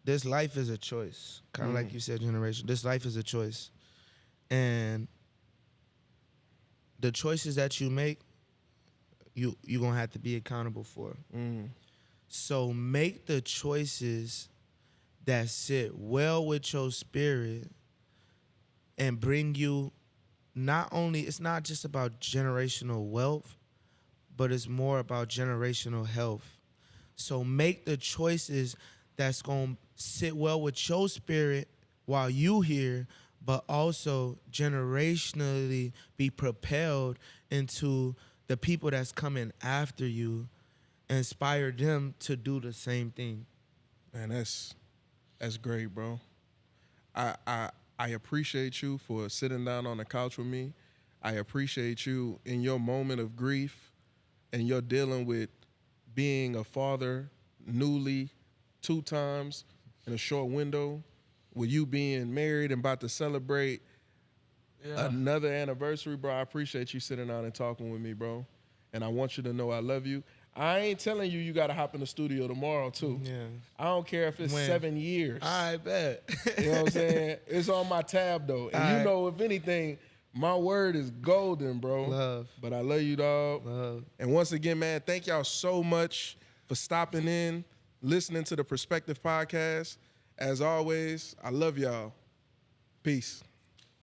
this life is a choice. Kind of like you said, generation. This life is a choice. And the choices that you make, you're going to have to be accountable for. So make the choices that sit well with your spirit and bring you it's not just about generational wealth, but it's more about generational health. So make the choices that's going to sit well with your spirit while you here, but also generationally be propelled into the people that's coming after you, inspire them to do the same thing. Man, that's great, bro. I appreciate you for sitting down on the couch with me. I appreciate you in your moment of grief and you're dealing with being a father newly 2 times in a short window, with you being married and about to celebrate another anniversary, bro. I appreciate you sitting down and talking with me, bro. And I want you to know I love you. I ain't telling you got to hop in the studio tomorrow, too. Yeah. I don't care if it's 7 years. I bet. You know what I'm saying? It's on my tab, though. And you know, if anything, my word is golden, bro. Love. But I love you, dog. Love. And once again, man, thank y'all so much for stopping in, listening to the Perspective Podcast. As always, I love y'all. Peace.